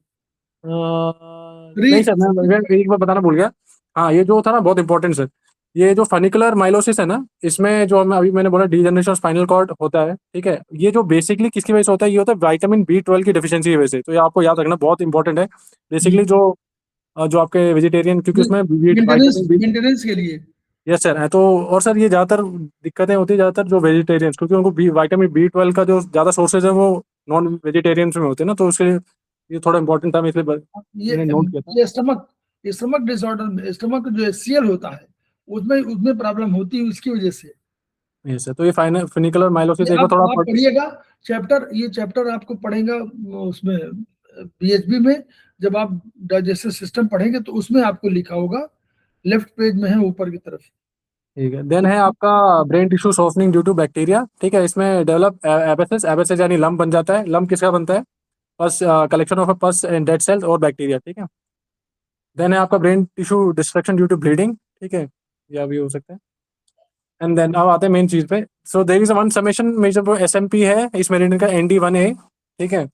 [SPEAKER 2] री
[SPEAKER 3] नहीं सर, मैं एक बार बताना भूल गया। हाँ, ये जो था ना बहुत इंपॉर्टेंट सर, ये जो फनिकुलर माइलोसिस है ना, इसमें जो अभी मैंने बोला डीजनरेशन स्पाइनल कॉर्ड होता है, ठीक है, ये जो बेसिकली किसकी वजह से होता है, ये होता है विटामिन B12 की डेफिशिएंसी की वजह से। तो ये आपको याद रखना बहुत इंपॉर्टेंट है, बेसिकली जो आपके वेजिटेरियन, क्योंकि उसमें
[SPEAKER 2] मेंटेनेंस
[SPEAKER 3] विटामिन बी।
[SPEAKER 2] मेंटेनेंस के लिए।
[SPEAKER 3] यस सर है तो। और सर ये ज़्यादातर दिक्कतें होती है ज़्यादातर जो वेजिटेरियंस, क्योंकि उनको विटामिन B12 का जो ज़्यादा सोर्सेज है वो नॉन वेजिटेरियंस में होते हैं ना, तो उसके लिए ये थोड़ा इंपॉर्टेंट था, मैं इसलिए मैंने नोट किया था।
[SPEAKER 2] ये स्टमक डिसऑर्डर में स्टमक जो एचसीएल होता है उसमें उसमें प्रॉब्लम होती है उसकी वजह से।
[SPEAKER 3] यस सर, तो ये फ्यूनिकुलर माइलोसिस
[SPEAKER 2] ये
[SPEAKER 3] एक बार थोड़ा
[SPEAKER 2] आप पढ़िएगा ये चैप्टर आपको पढ़ेगा उसमें पीएचबी में, जब आप डाइजेस्टिव सिस्टम पढ़ेंगे तो उसमें आपको लिखा होगा, लेफ्ट पेज में है ऊपर की तरफ।
[SPEAKER 3] ठीक है। देन है आपका brain tissue softening due to bacteria. ठीक है, इसमें डेवलप एबेसिस यानी लम्प बन जाता है। लम्प किसका बनता है? Pus, collection of pus and dead cells और बैक्टीरिया। ठीक है। देन है आपका brain tissue destruction due to bleeding. ठीक है, या भी हो सकता है। एंड देन अब आते हैं मेन चीज पे। So there is one summation major SMP है इस मेरिडियन का, ND1A। ठीक है।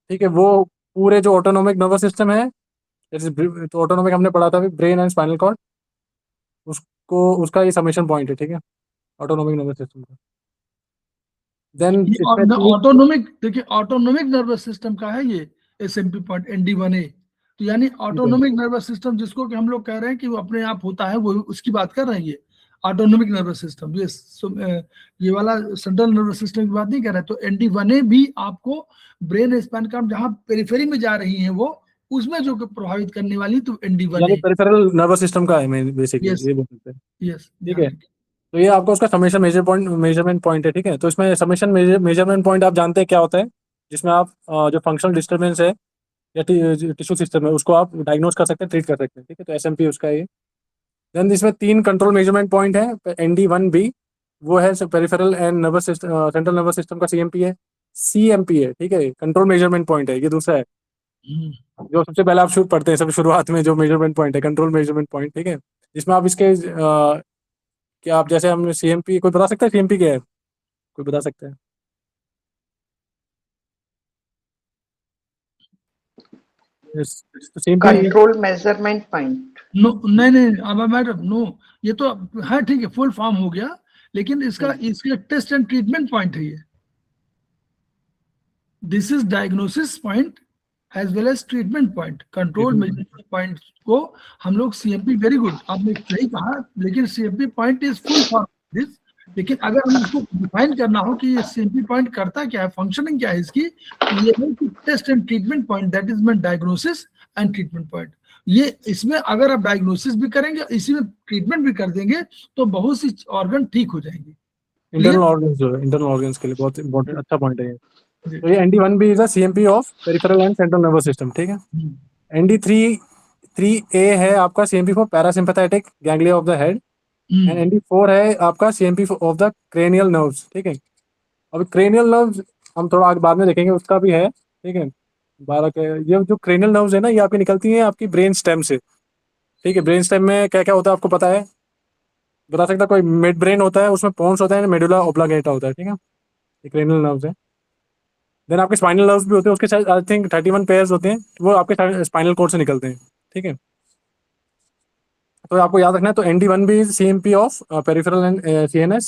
[SPEAKER 3] ठीक है, वो पूरे जो ऑटोनोमिक नर्वस सिस्टम है, जैसे तो ऑटोनोमिक हमने पढ़ा था ब्रेन एंड स्पाइनल कॉर्ड, उसको उसका ये समेशन पॉइंट है। ठीक है, ऑटोनोमिक नर्वस सिस्टम का। देन इसमें
[SPEAKER 2] ऑटोनोमिक देखिए, ऑटोनोमिक नर्वस सिस्टम का है ये एसएमपी पॉइंट ND1A। तो यानी ऑटोनोमिक नर्वस सिस्टम जिसको कि हम लोग कह रहे हैं कि वो अपने आप होता है, वो उसकी बात कर रहे हैं ये ऑटोनोमिक नर्वस सिस्टम। ये वाला सेंट्रल नर्वस सिस्टम की बात नहीं कर रहे हैं। तो ND1A भी आपको ब्रेन स्पाइन का जहाँ पेरिफेरी में जा रही है वो उसमें जो प्रभावित करने वाली, तो ND1A।
[SPEAKER 3] पेरिफेरल नर्वस सिस्टम का है मैं बेसिकली
[SPEAKER 2] यस
[SPEAKER 3] ये बोल सकते हैं।
[SPEAKER 2] यस।
[SPEAKER 3] ठीक है, तो ये आपका उसका समेशन मेजरमेंट पॉइंट है। ठीक है, तो इसमें समेशन मेजरमेंट पॉइंट आप जानते हैं क्या होता है, जिसमें आप जो फंक्शनल डिस्टर्बेंस है या टिश्यू सिस्टम है उसको आप डायग्नोज कर सकते हैं, ट्रीट कर सकते हैं। ठीक है, तो एसएमपी उसका ये। देन इसमें 3 कंट्रोल मेजरमेंट पॉइंट है। ND1B वो है peripheral and nervous system, central nervous system का CMP है। CMP है, ठीक है, कंट्रोल मेजरमेंट पॉइंट है। ये दूसरा है जो सबसे पहले आप पढ़ते हैं सब शुरुआत में, जो मेजरमेंट पॉइंट है कंट्रोल मेजरमेंट पॉइंट। ठीक है, जिसमें आप इसके क्या आप जैसे हम CMP, कोई बता सकता है CMP क्या है? कोई बता सकता है? CMP
[SPEAKER 4] control measurement point.
[SPEAKER 2] No नहीं अब मैडम नो, ये तो है ठीक है, फुल फॉर्म हो गया, लेकिन इसका टेस्ट एंड ट्रीटमेंट पॉइंट है ये। This is diagnosis point as well as treatment point. Control measurement point को हम लोग CMP, वेरी गुड आपने सही कहा, लेकिन CMP point is full form this. लेकिन अगर हम इसको डिफाइन करना हो कि ये CMP पॉइंट करता क्या है, फंक्शनिंग क्या है इसकी, तो ये है कि test and treatment point, that is mean diagnosis and treatment point. ये इसमें अगर आप डायग्नोसिस भी करेंगे, इसी में ट्रीटमेंट भी कर देंगे, तो बहुत सी ऑर्गन ठीक हो जाएंगे।
[SPEAKER 3] इंटरनल ऑर्गन्स जो है, इंटरनल ऑर्गन्स के लिए बहुत इंपॉर्टेंट अच्छा पॉइंट है ये। तो ये ND1B is a CMP of peripheral and central nervous system. ठीक है। ND3A है आपका CMP for parasympathetic ganglia of the head. And ND4 है आपका CMP of the cranial nerves. ठीक है, अब क्रेनियल नर्व्स हम थोड़ा आगे बाद में देखेंगे, उसका भी है। ठीक है, 12 के ये जो क्रेनियल नर्व्स है ना, ये आपकी निकलती हैं आपकी ब्रेन स्टेम से। ठीक है, ब्रेन स्टेम में क्या क्या होता है आपको पता है? बता सकता कोई? मिड ब्रेन होता है, उसमें पोन्स होता है, मेडुला ऑब्लांगेटा होता है। ठीक है, ये क्रेनियल नर्व्स है। देन आपके स्पाइनल नर्व्स भी होते हैं, उसके साथ आई थिंक 31 पेयर्स होते हैं, वो आपके स्पाइनल कोड से निकलते हैं। ठीक है, तो आपको याद रखना है। तो ND1B is CMP of peripheral and CNS,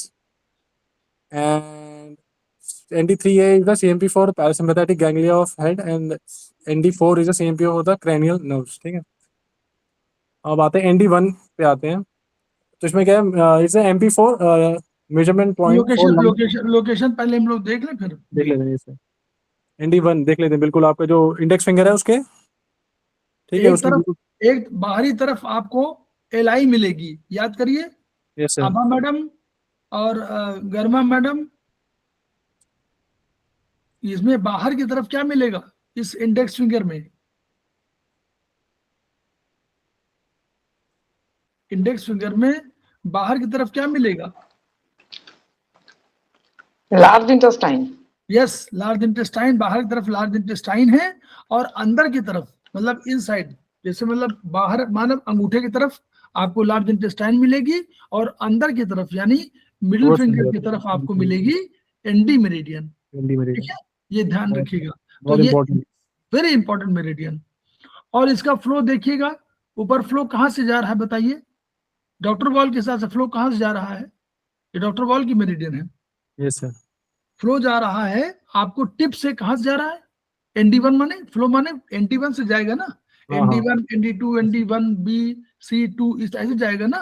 [SPEAKER 3] and ND3A is the CMP for parasympathetic ganglia of head, and ND4 is the CMP of the cranial nerves। ठीक है, अब आते हैं ND1 पे आते हैं। तो इसमें क्या है, it's MP4 measurement point for
[SPEAKER 2] location पहले हम लोग देख लें, फिर
[SPEAKER 3] देख लेते हैं इसे। ND1 देख लेते हैं, बिल्कुल आपका जो इंडेक्स फिंगर है उसके, ठीक है, उसमें
[SPEAKER 2] एक बाहरी तरफ आपको LI मिलेगी, याद करिए।
[SPEAKER 3] Yes sir.
[SPEAKER 2] आभा मैडम और गर्मा मैडम, इसमें बाहर की तरफ क्या मिलेगा इस इंडेक्स फिंगर में? इंडेक्स फिंगर में बाहर की तरफ क्या मिलेगा?
[SPEAKER 4] Large intestine.
[SPEAKER 2] Yes, large intestine. बाहर की तरफ लार्ज इंटेस्टाइन है, और अंदर की तरफ मतलब इनसाइड, जैसे मतलब बाहर मानव अंगूठे की तरफ आपको लार्ज इंटेस्टाइन मिलेगी, और अंदर की तरफ यानी मिडिल फिंगर की तरफ आपको मिलेगी ND मेरिडियन। ठीक है, ये ध्यान रखिएगा। तो ये वेरी इंपॉर्टेंट मेरिडियन। और इसका फ्लो देखिएगा, ऊपर फ्लो कहाँ से जा रहा है बताइए? डॉक्टर वॉल के हिसाब से फ्लो कहाँ से जा रहा है? ये डॉक्टर वॉल की मेरिडियन है।
[SPEAKER 3] Yes sir. फ्लो
[SPEAKER 2] जा रहा है आपको टिप से, कहाँ से जा रहा है? ND1 माने फ्लो माने ND1 से जाएगा ना, ND1 ND2 ND1B C2 इस ऐसे जाएगा ना,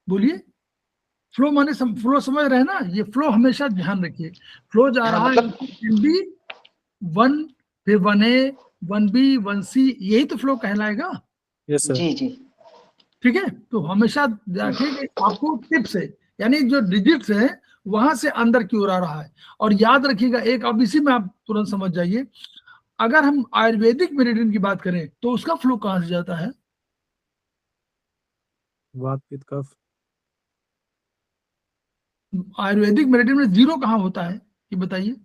[SPEAKER 2] बोलिए। फ्लो माने फ्लो समझ रहे हैं ना, ये फ्लो हमेशा ध्यान रखिए। फ्लो जा
[SPEAKER 4] हाँ,
[SPEAKER 2] रहा है
[SPEAKER 4] मतलब
[SPEAKER 2] एनबी 1 फिर 1A 1B 1C, यही तो फ्लो कहलाएगा।
[SPEAKER 3] Yes sir.
[SPEAKER 4] जी जी
[SPEAKER 2] ठीक है, तो हमेशा रखें कि आपको टिप से यानी जो डिजिट्स है वहां से अंदर की ओर आ रहा है। और याद रखिएगा एक, अब इसी में आप तुरंत समझ जाइए, अगर हम आयुर्वेदिक मेरिडियन की बात करें तो उसका फ्लो कहां से जाता है?
[SPEAKER 3] वात पित्त कफ।
[SPEAKER 2] आयुर्वेदिक मेरिडियन में जीरो कहाँ होता है ये बताइए?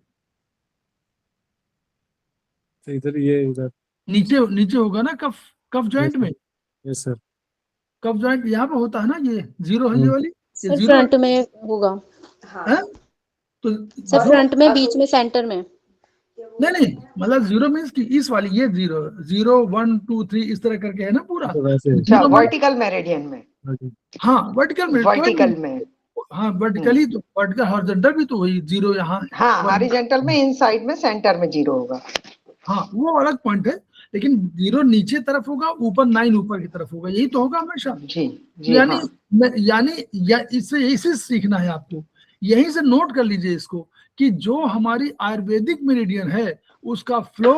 [SPEAKER 3] तो इधर ये इधर।
[SPEAKER 2] नीचे नीचे होगा ना, कफ कफ
[SPEAKER 3] यस
[SPEAKER 2] जॉइंट में।
[SPEAKER 3] Sir. Yes sir.
[SPEAKER 2] Cuff joint यहाँ पे होता है ना, ये जीरो है ये वाली, ये
[SPEAKER 5] सर
[SPEAKER 2] जीरो
[SPEAKER 5] फ्रंट में होगा,
[SPEAKER 2] है। तो
[SPEAKER 5] सर
[SPEAKER 2] जो
[SPEAKER 5] फ्रंट में, बीच में, सेंटर में।
[SPEAKER 2] नहीं मतलब जीरो मीन्स कि इस वाली ये जीरो 0 1 2 3 इस तरह करके है ना पूरा।
[SPEAKER 3] तो वैसे
[SPEAKER 4] अच्छा,
[SPEAKER 2] जीरो में
[SPEAKER 4] वर्टिकल मेरिडियन में,
[SPEAKER 2] हाँ वर्टिकल में कोई
[SPEAKER 4] वर्टिकल
[SPEAKER 2] नहीं,
[SPEAKER 4] में,
[SPEAKER 2] हाँ वर्टिकली तो वर्टिकल हॉरिजॉन्टल भी तो वही जीरो यहाँ है।
[SPEAKER 4] हाँ, हॉरिजॉन्टल में इनसाइड में सेंटर में जीरो होगा।
[SPEAKER 2] हाँ वो अलग पॉइंट है, लेकिन जीरो नीचे तरफ होगा, ऊपर 9 ऊपर की तरफ होगा, यही तो होगा हमेशा।
[SPEAKER 4] जी जी
[SPEAKER 2] यानी
[SPEAKER 4] हाँ,
[SPEAKER 2] या इससे यही से सीखना है आपको, यहीं से नोट कर लीजिए इसको कि जो हमारी आयुर्वेदिक मेरिडियन है उसका फ्लो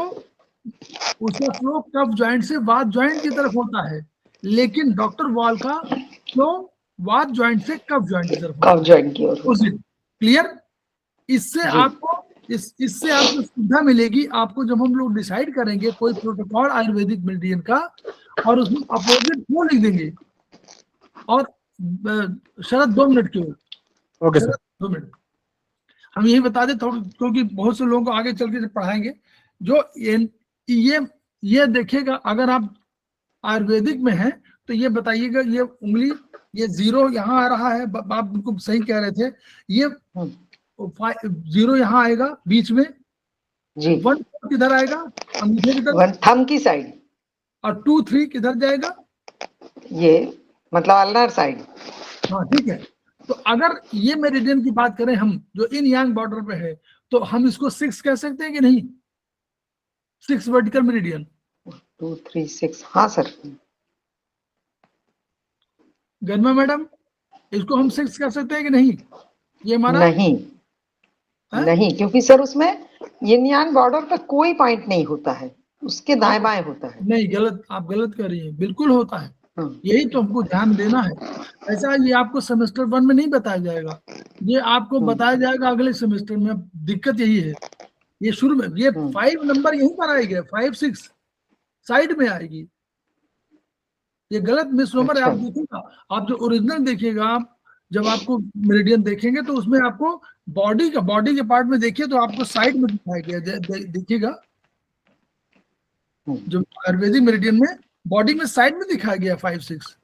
[SPEAKER 2] कफ जॉइंट से वात जॉइंट की तरफ होता है, लेकिन डॉक्टर वॉल का फ्लो वात जॉइंट से कफ जॉइंट की तरफ होता
[SPEAKER 4] कफ जॉइंट की ओर होगा।
[SPEAKER 2] है। क्लियर? इससे
[SPEAKER 4] जी।
[SPEAKER 2] आपको इससे आपको सुविधा मिलेगी आपको, जब हम लोग डिसाइड करेंगे कोई प्रोटोकॉल आयुर्वेदिक मेडिसिन का और उसमें अपोजिट फ्लो लिख देंगे। और शरद 2 मिनट की ओर,
[SPEAKER 3] ओके
[SPEAKER 2] शरद
[SPEAKER 3] सर।
[SPEAKER 2] 2 मिनट हम यही बता दें थोड़ा, क्योंकि बहुत से लोगों को आगे चल के जब पढ़ाएंगे जो ये देखिएगा, अगर आप आयुर्वेदिक में है तो ये बताइएगा, ये उंगली ये जीरो यहाँ आ रहा है, आप बिल्कुल सही कह रहे थे, ये जीरो यहाँ आएगा बीच में,
[SPEAKER 4] जी,
[SPEAKER 2] 1 किधर आएगा अंगूठे की तरफ,
[SPEAKER 4] वन थंब की साइड,
[SPEAKER 2] और 2 3 किधर जाएगा?
[SPEAKER 4] ये मतलब अल्नर साइड।
[SPEAKER 2] हाँ ठीक है, तो अगर ये मेरिडियन की बात करें हम जो इन यांग बॉर्डर पे है, तो हम इसको 6 कह सकते हैं कि नहीं? 6 वर्टिकल मेरिडियन।
[SPEAKER 4] 2 3 6, हाँ सर।
[SPEAKER 2] गर्मा मैडम, इसको हम 6 कह सकते हैं कि नहीं? ये हमारा
[SPEAKER 4] नहीं
[SPEAKER 2] है?
[SPEAKER 4] नहीं, क्योंकि सर उसमें यिन यांग बॉर्डर पर कोई पॉइंट नहीं होता है, उसके दाएं बाएं होता है।
[SPEAKER 2] नहीं, गलत, आप गलत कर रही हैं, बिल्कुल होता है,
[SPEAKER 4] हाँ,
[SPEAKER 2] यही तो हमको ध्यान देना है। ऐसा ये आपको सेमेस्टर 1 में नहीं बताया जाएगा, ये आपको बताया जाएगा अगले सेमेस्टर में। दिक्कत यही है, ये शुरू में ये 5 नंबर यहीं पर आएगा, 5 6 साइड में आएगी, ये गलत मिस नंबर है।
[SPEAKER 4] अच्छा।
[SPEAKER 2] आप देखिएगा, आप जो ओरिजिनल देखिएगा, आप जब आपको मेरिडियन देखेंगे तो उसमें आपको बॉडी के पार्ट में देखिए तो आपको साइड में दिखाया गया देखिएगा, जो आयुर्वेदिक मेरिडियन में बॉडी में साइड में दिखाया गया 5 6।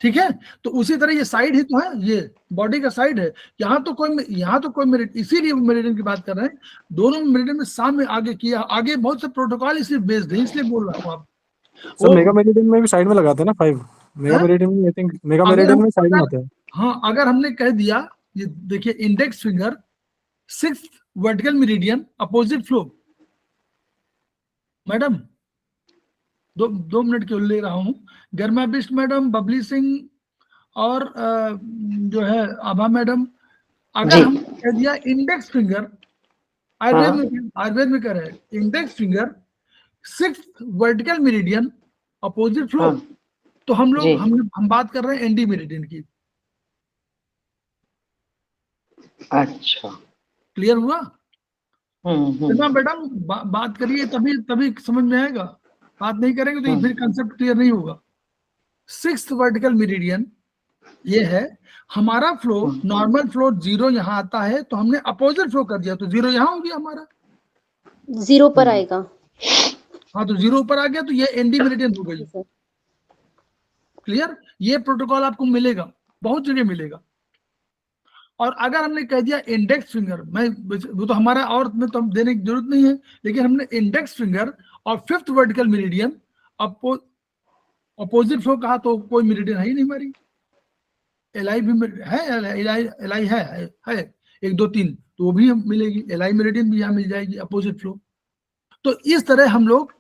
[SPEAKER 2] ठीक है, तो उसी तरह ये साइड ही तो है, ये बॉडी का साइड है। यहाँ तो कोई मेरिडियन, इसीलिए मेरिडियन की बात कर रहे हैं, दोनों मेरिडियन में सामने आगे किया, आगे बहुत से प्रोटोकॉल इसलिए बेस्ड है, इसलिए बोल रहा हूँ आप।
[SPEAKER 3] सर मेगा मेरिडियन में भी साइड में लगाते हैं ना 5। मेगा मेरिडियन में आई थिंक मेगा मेरिडियन में साइड में होता है।
[SPEAKER 2] हाँ, अगर हमने कह दिया, ये देखिए index finger 6th vertical meridian opposite flow, madam 2 minute के ले रहा हूँ, गर्मा बिष्ट मैडम, बबली सिंह और जो है आभा मैडम, अगर हम कह दिया इंडेक्स फिंगर, आयुर्वेद में कह रहे हैं index finger 6th vertical meridian opposite flow, तो हम बात कर रहे हैं एनडी मेरिडियन की।
[SPEAKER 4] अच्छा,
[SPEAKER 2] क्लियर हुआ? मैडम बात करिए, तभी समझ में आएगा, बात नहीं करेंगे तो फिर कंसेप्ट क्लियर नहीं होगा। 6th वर्टिकल मेरिडियन ये है हमारा फ्लो, नॉर्मल फ्लो जीरो यहाँ आता है तो हमने अपोजिट फ्लो कर दिया तो जीरो यहाँ हो गया हमारा,
[SPEAKER 5] 0 पर आएगा।
[SPEAKER 2] हाँ तो जीरो ऊपर आ गया तो ये एनडी मेरिडियन हो गई। क्लियर? ये प्रोटोकॉल आपको मिलेगा, बहुत जगह मिलेगा। और अगर हमने कह दिया इंडेक्स फिंगर, वो तो हमारा और में तो हम देने की जरूरत नहीं है, लेकिन हमने इंडेक्स फिंगर और 5th vertical meridian opposite flow कहा तो कोई मेरिडियन है ही नहीं हमारी। एलआई भी है, एलआई है 1 2 3, तो वो भी मिलेगी, एलआई मेरिडियन भी यहाँ मिल जाएगी अपोजिट फ्लो। तो इस तरह हम लोग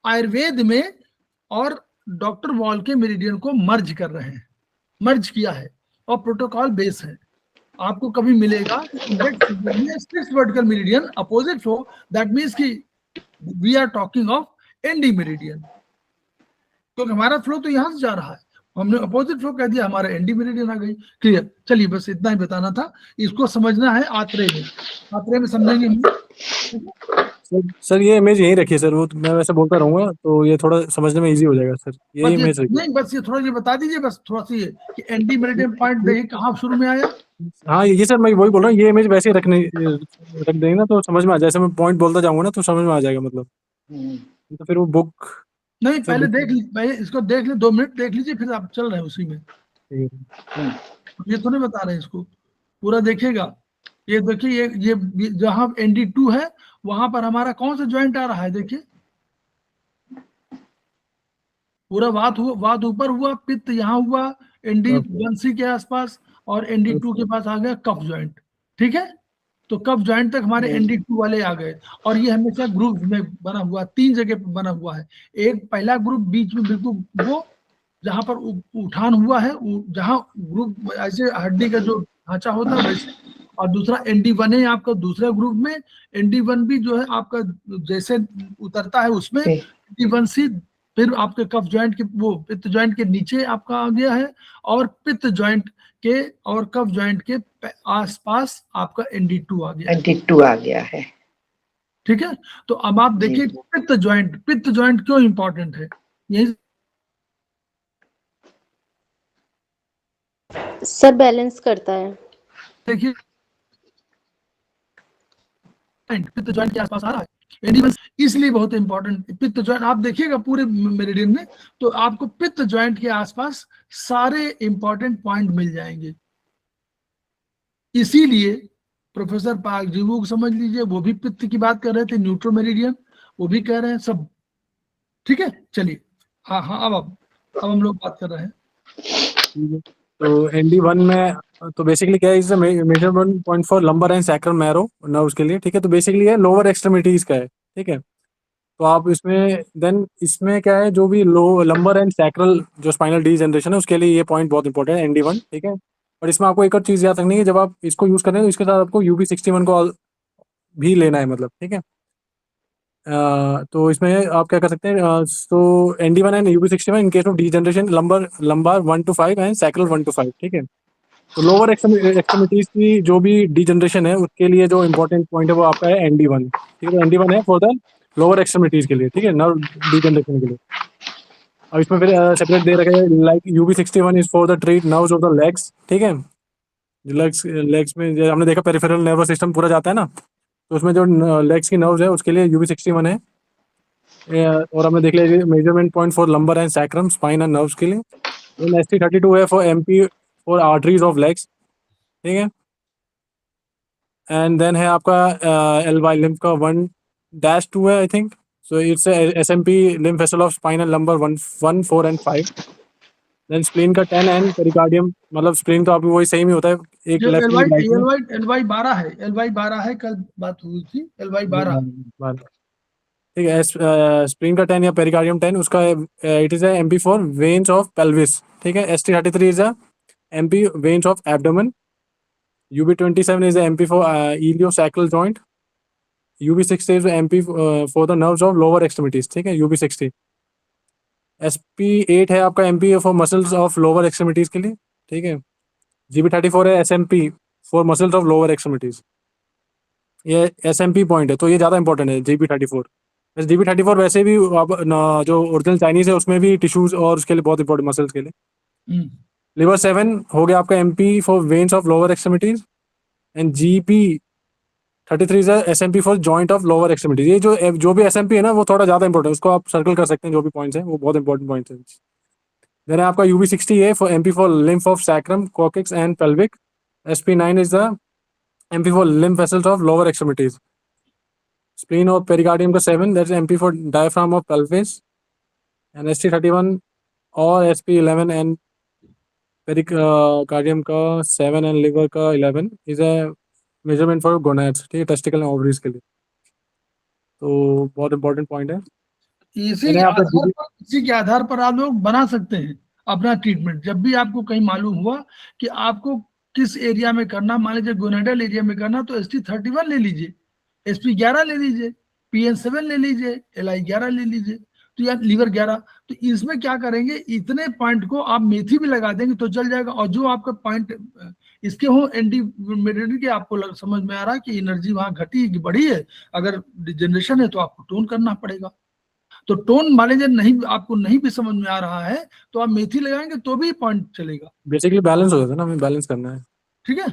[SPEAKER 2] आयुर्वेद में और डॉक्टर वॉल के मेरिडियन को मर्ज कर रहे हैं, मर्ज किया है। और प्रोटोकॉल बेस है। आपको कभी मिलेगा इंडेक्स फिंगर में 6 vertical meridian opposite flow, that means कि we are talking of ND meridian, क्योंकि हमारा फ्लो तो यहां से जा रहा है, हमने अपोजिट फ्लो कह दिया, हमारा एनडी मेरिडियन आ गई। क्लियर? चलिए बस इतना ही बताना था, इसको समझना है आत्रे में, आत्रे में समझेंगे हम।
[SPEAKER 3] सर ये इमेज यहीं रखिए सर, वो मैं वैसे बोलता रहूंगा तो ये थोड़ा समझने में इजी हो जाएगा सर,
[SPEAKER 2] बस
[SPEAKER 3] यही
[SPEAKER 2] ये
[SPEAKER 3] इमेज रखिए।
[SPEAKER 2] नहीं, बस ये थोड़ा ये बता दीजिए, बस थोड़ा सा ये कि एंटी मेरिडियन पॉइंट देखिए कहाँ शुरू में आया।
[SPEAKER 3] हाँ ये सर मैं वही बोल रहा हूँ, ये इमेज वैसे ही रख देंगे ना तो समझ में आ, जैसे मैं पॉइंट बोलता जाऊंगा ना तो समझ में आ जाएगा मतलब। तो फिर वो बुक
[SPEAKER 2] नहीं पहले देख ली, पहले इसको देख ले, 2 मिनट देख लीजिए, फिर आप चल रहे हैं उसी में। ये तो नहीं बता रहे हैं, इसको पूरा देखिएगा। ये देखिए, ये जहां ND2 है वहां पर हमारा कौन सा ज्वाइंट आ रहा है, देखिए पूरा वात ऊपर हुआ, पित्त यहाँ हुआ ND1C के आसपास, और ND2 के पास आ गया कफ ज्वाइंट। ठीक है, तो कफ ज्वाइंट तक हमारे ND2 वाले आ गए, और ये हमेशा ग्रुप में बना हुआ, 3 जगह पर बना हुआ है। एक पहला ग्रुप बीच में बिल्कुल वो जहां पर उठान हुआ है, जहां ग्रुप ऐसे हड्डी का जो ढांचा होता है वैसे, और दूसरा ND1 है आपका दूसरे ग्रुप में, ND1 भी जो है आपका जैसे उतरता है उसमें, ND1C फिर आपके कफ ज्वाइंट के वो पित्त ज्वाइंट के नीचे आपका आ गया है, और पित्त ज्वाइंट के और कफ ज्वाइंट के आसपास आपका ND2 आ गया है।
[SPEAKER 4] ND2 आ गया है।
[SPEAKER 2] ठीक है, तो अब आप देखिए पित्त ज्वाइंट क्यों इंपॉर्टेंट है, यही
[SPEAKER 5] सर बैलेंस करता है।
[SPEAKER 2] देखिए पित्त ज्वाइंट के आसपास आ रहा है ND1, इसलिए बहुत इंपॉर्टेंट पित्त ज्वाइंट। आप देखिएगा पूरे मेरिडियन में तो आपको पित्त ज्वाइंट के आसपास सारे इंपॉर्टेंट पॉइंट मिल जाएंगे। इसीलिए प्रोफेसर पार्क जी वो समझ लीजिए, वो भी पित्त की बात कर रहे थे, न्यूट्रो मेरिडियन वो भी कह रहे हैं सब। ठीक है, चलिए हाँ हाँ, अब हम लोग बात कर रहे हैं।
[SPEAKER 3] तो ND1 में तो बेसिकली क्या है, is measurement point for lumbar and sacral marrow nerves के लिए। ठीक है, तो बेसिकली ये लोअर एक्सट्रीमिटीज का है। ठीक है, तो आप इसमें देन इसमें क्या है, जो भी लो लंबर एंड सैक्रल जो स्पाइनल डीजनरेशन है उसके लिए ये पॉइंट बहुत इंपॉर्टेंट है ND1। ठीक है, और इसमें आपको एक और चीज याद रखनी है, जब आप इसको यूज कर रहे हैं तो इसके साथ आपको UB61 को भी लेना है मतलब। ठीक है, तो इसमें आप क्या कर सकते हैं, तो ND1 and UB61 in case of degeneration lumbar 1 to 5 and sacral 1 to 5। ठीक है, तो लोअर एक्सट्रीमिटीज की जो भी डीजनरेशन है उसके लिए जो इंपॉर्टेंट पॉइंट है वो आपका है ND1। ठीक है, तो ND1 है फॉर द लोअर एक्सट्रीमिटीज के लिए। ठीक है, नर्व डीजनरेशन के लिए। अब इसमें फिर सेपरेट दे रखा है, like UB61 is for the treat nerves of the legs. ठीक है, जो लेग्स में जो हमने देखा पेरिफेरल नर्वस सिस्टम पूरा जाता है ना, तो उसमें जो लेग्स की नर्व्स है उसके लिए UB61 है। और हमने देख लिया measurement point for lumbar and sacrum spine and nerves के लिए। देन ST32 है for MP for arteries of legs. ठीक है, एंड देन है आपका LY लिम्फ का 1-2 है I think, so it's SMP lymph vessel of spine and lumbar 1, 4 and 5। Then spleen का 10 एंड पेरिकार्डियम, मतलब स्प्लीन तो आपको वही सेम ही होता है, एक
[SPEAKER 2] जो
[SPEAKER 3] लेफ्ट में राइट में।
[SPEAKER 2] LY 12 है, LY 12 है, कल बात हुई थी LY 12।
[SPEAKER 3] ठीक है, स्प्लीन का 10 या पेरिकार्डियम 10 उसका it is MP for veins of pelvis. ठीक है, ST33 is MP veins of abdomen. UB27 is the MP for iliosacral joint. UB60 is the MP for the nerves of lower extremities. ठीक है, UB60। SP8 है आपका MP for muscles of lower extremities के लिए। ठीक है, GB34 है SMP for muscles of lower extremities. ये SMP पॉइंट है तो ये ज़्यादा इंपॉर्टेंट है GB34। वैसे GB34 वैसे भी आप जो ओरिजिनल चाइनीज है उसमें भी टिश्यूज और उसके लिए बहुत इंपॉर्टेंट मसल्स के लिए। लिवर 7 हो गया आपका MP for veins of lower extremities. And GB33 is SMP for joint of lower extremities. ये जो भी SMP है ना वो थोड़ा ज़्यादा इंपॉर्टेंट है, उसको आप सर्कल कर सकते हैं, जो भी पॉइंट्स हैं वो बहुत इंपॉर्टेंट पॉइंट्स हैं। देन आपका UB60 है for MP for lymph of sacrum coccyx and pelvic. SP9 is the MP for lymph vessels of lower extremities. Spleen और पेरिकार्डियम का 7 that is MP for diaphragm of pelvis. And ST31 और SP11 and pericardium का 7 and liver का 11 is a measurement for gonads. ठीक है, testicle and ovaries के लिए, तो बहुत इंपॉर्टेंट पॉइंट है।
[SPEAKER 2] इसी के आधार पर आप लोग बना सकते हैं। अपना ट्रीटमेंट। जब भी आपको कहीं मालूम हुआ कि आपको किस एरिया में करना, मान लीजिए गोनाडल एरिया में करना, तो ST31 ले लीजिए, SP11 ले लीजिए, PN7 ले लीजिए, LI11 ले लीजिए, तो या लीवर 11। तो इसमें क्या करेंगे, इतने पॉइंट को आप मेथी भी लगा देंगे तो चल जाएगा। और जो आपका पॉइंट इसके हो एंटी मेडिटेट के, आपको समझ में आ रहा है कि एनर्जी वहां घटी है कि बढ़ी है, अगर डिजनरेशन है तो आपको टोन करना पड़ेगा। तो टोन मान लीजिए नहीं, आपको नहीं भी समझ में आ रहा है तो आप मेथी लगाएंगे तो भी पॉइंट चलेगा।
[SPEAKER 3] बेसिकली बैलेंस हो जाता है ना, हमें बैलेंस करना है।
[SPEAKER 2] ठीक है,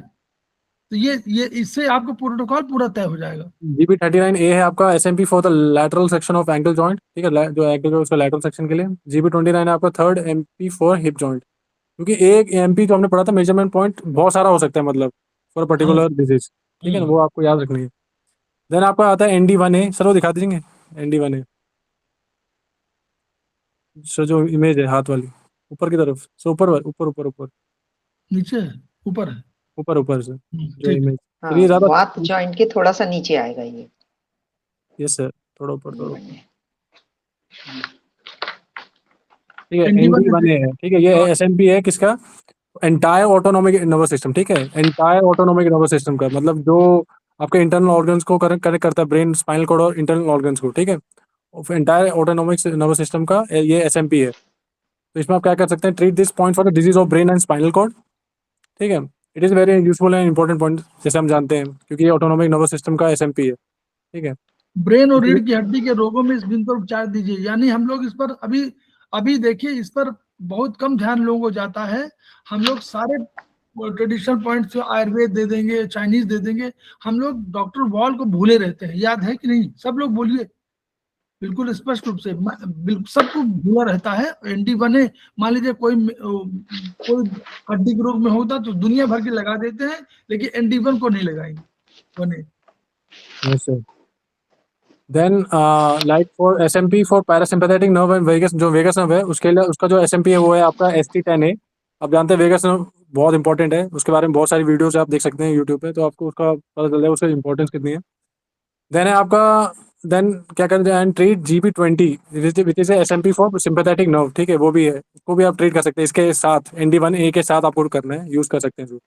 [SPEAKER 2] तो ये इससे आपको प्रोटोकॉल पूरा तय हो जाएगा।
[SPEAKER 3] GB39A है आपका SMP for the lateral section of ankle joint, ठीक है, जो एंकल है उसका लैटरल सेक्शन के लिए। GB29 है आपका third MP for hip joint, क्योंकि एक MP जो हमने पढ़ा था मेजरमेंट पॉइंट बहुत सारा हो सकता है, मतलब फॉर पर्टिकुलर डिजीज, ठीक है ना, वो आपको याद रखनी है। देन आपका आता है ND1A, सर वो दिखा दीजिए ND1A, सर जो इमेज है हाथ वाली ऊपर की तरफ, सर ऊपर ऊपर ऊपर ऊपर
[SPEAKER 2] नीचे है, ऊपर है,
[SPEAKER 3] ऊपर ऊपर से जो
[SPEAKER 2] ठीक।
[SPEAKER 3] इमेज,
[SPEAKER 4] हाँ,
[SPEAKER 3] चलिए ज्यादा,
[SPEAKER 4] वात जॉइंट के थोड़ा सा नीचे आएगा ये।
[SPEAKER 3] यस सर, थोड़ा ऊपर थोड़ा, ठीक है।
[SPEAKER 2] ND1
[SPEAKER 3] ND1A है, ठीक है, ये SMP है किसका, एंटायर ऑटोनॉमिक नर्वस सिस्टम, ठीक है, एंटायर ऑटोनॉमिक नर्वस सिस्टम का मतलब जो आपके इंटरनल ऑर्गन्स को कनेक्ट करता है, ब्रेन, स्पाइनल कॉर्ड और इंटरनल ऑर्गन्स को, ठीक है, एंटायर ऑटोनॉमिक नर्वस सिस्टम का ये SMP है। तो इसमें आप क्या कर सकते हैं, treat this point for the disease of brain and spinal cord, ठीक है। It is very useful and important point, जैसे हम जानते हैं, क्योंकि ये ऑटोनॉमिक नर्वस सिस्टम का SMP है, ठीक है।
[SPEAKER 2] ब्रेन और रीढ़ की हड्डी के रोगों में इस बिंदु पर उपचार दीजिए। यानी हम लोग इस पर अभी अभी देखिए, इस पर बहुत कम ध्यान लोगों को जाता है। हम लोग सारे ट्रेडिशनल पॉइंट्स आयुर्वेद दे देंगे, चाइनीज दे देंगे, हम लोग डॉक्टर वॉल को भूले रहते हैं। याद है कि नहीं, सब लोग बोलिए बिल्कुल स्पष्ट रूप से। सबको भूला रहता है। ND1A मान लीजिए कोई हड्डी के रोग में होता तो दुनिया भर के लगा देते हैं, लेकिन ND1 को नहीं लगाएंगे, 1A।
[SPEAKER 3] Yes, sir. Then like for SMP for parasympathetic nerve and vagus, जो वेगस नर्व है उसके लिए उसका जो SMP है वो है आपका ST10A। आप जानते हैं वेगस नर्व बहुत इंपॉर्टेंट है, उसके बारे में बहुत सारी वीडियोस आप देख सकते हैं यूट्यूब पे, तो आपको उसका पता चल जाएगा उसका इंपॉर्टेंस कितनी है। देन है आपका, देन क्या करते हैं, and treat GB20 which is SMP for sympathetic nerve, ठीक है, वो भी है, उसको भी आप ट्रीट कर सकते हैं इसके साथ, ND1A के साथ आपको करना है, यूज कर सकते हैं।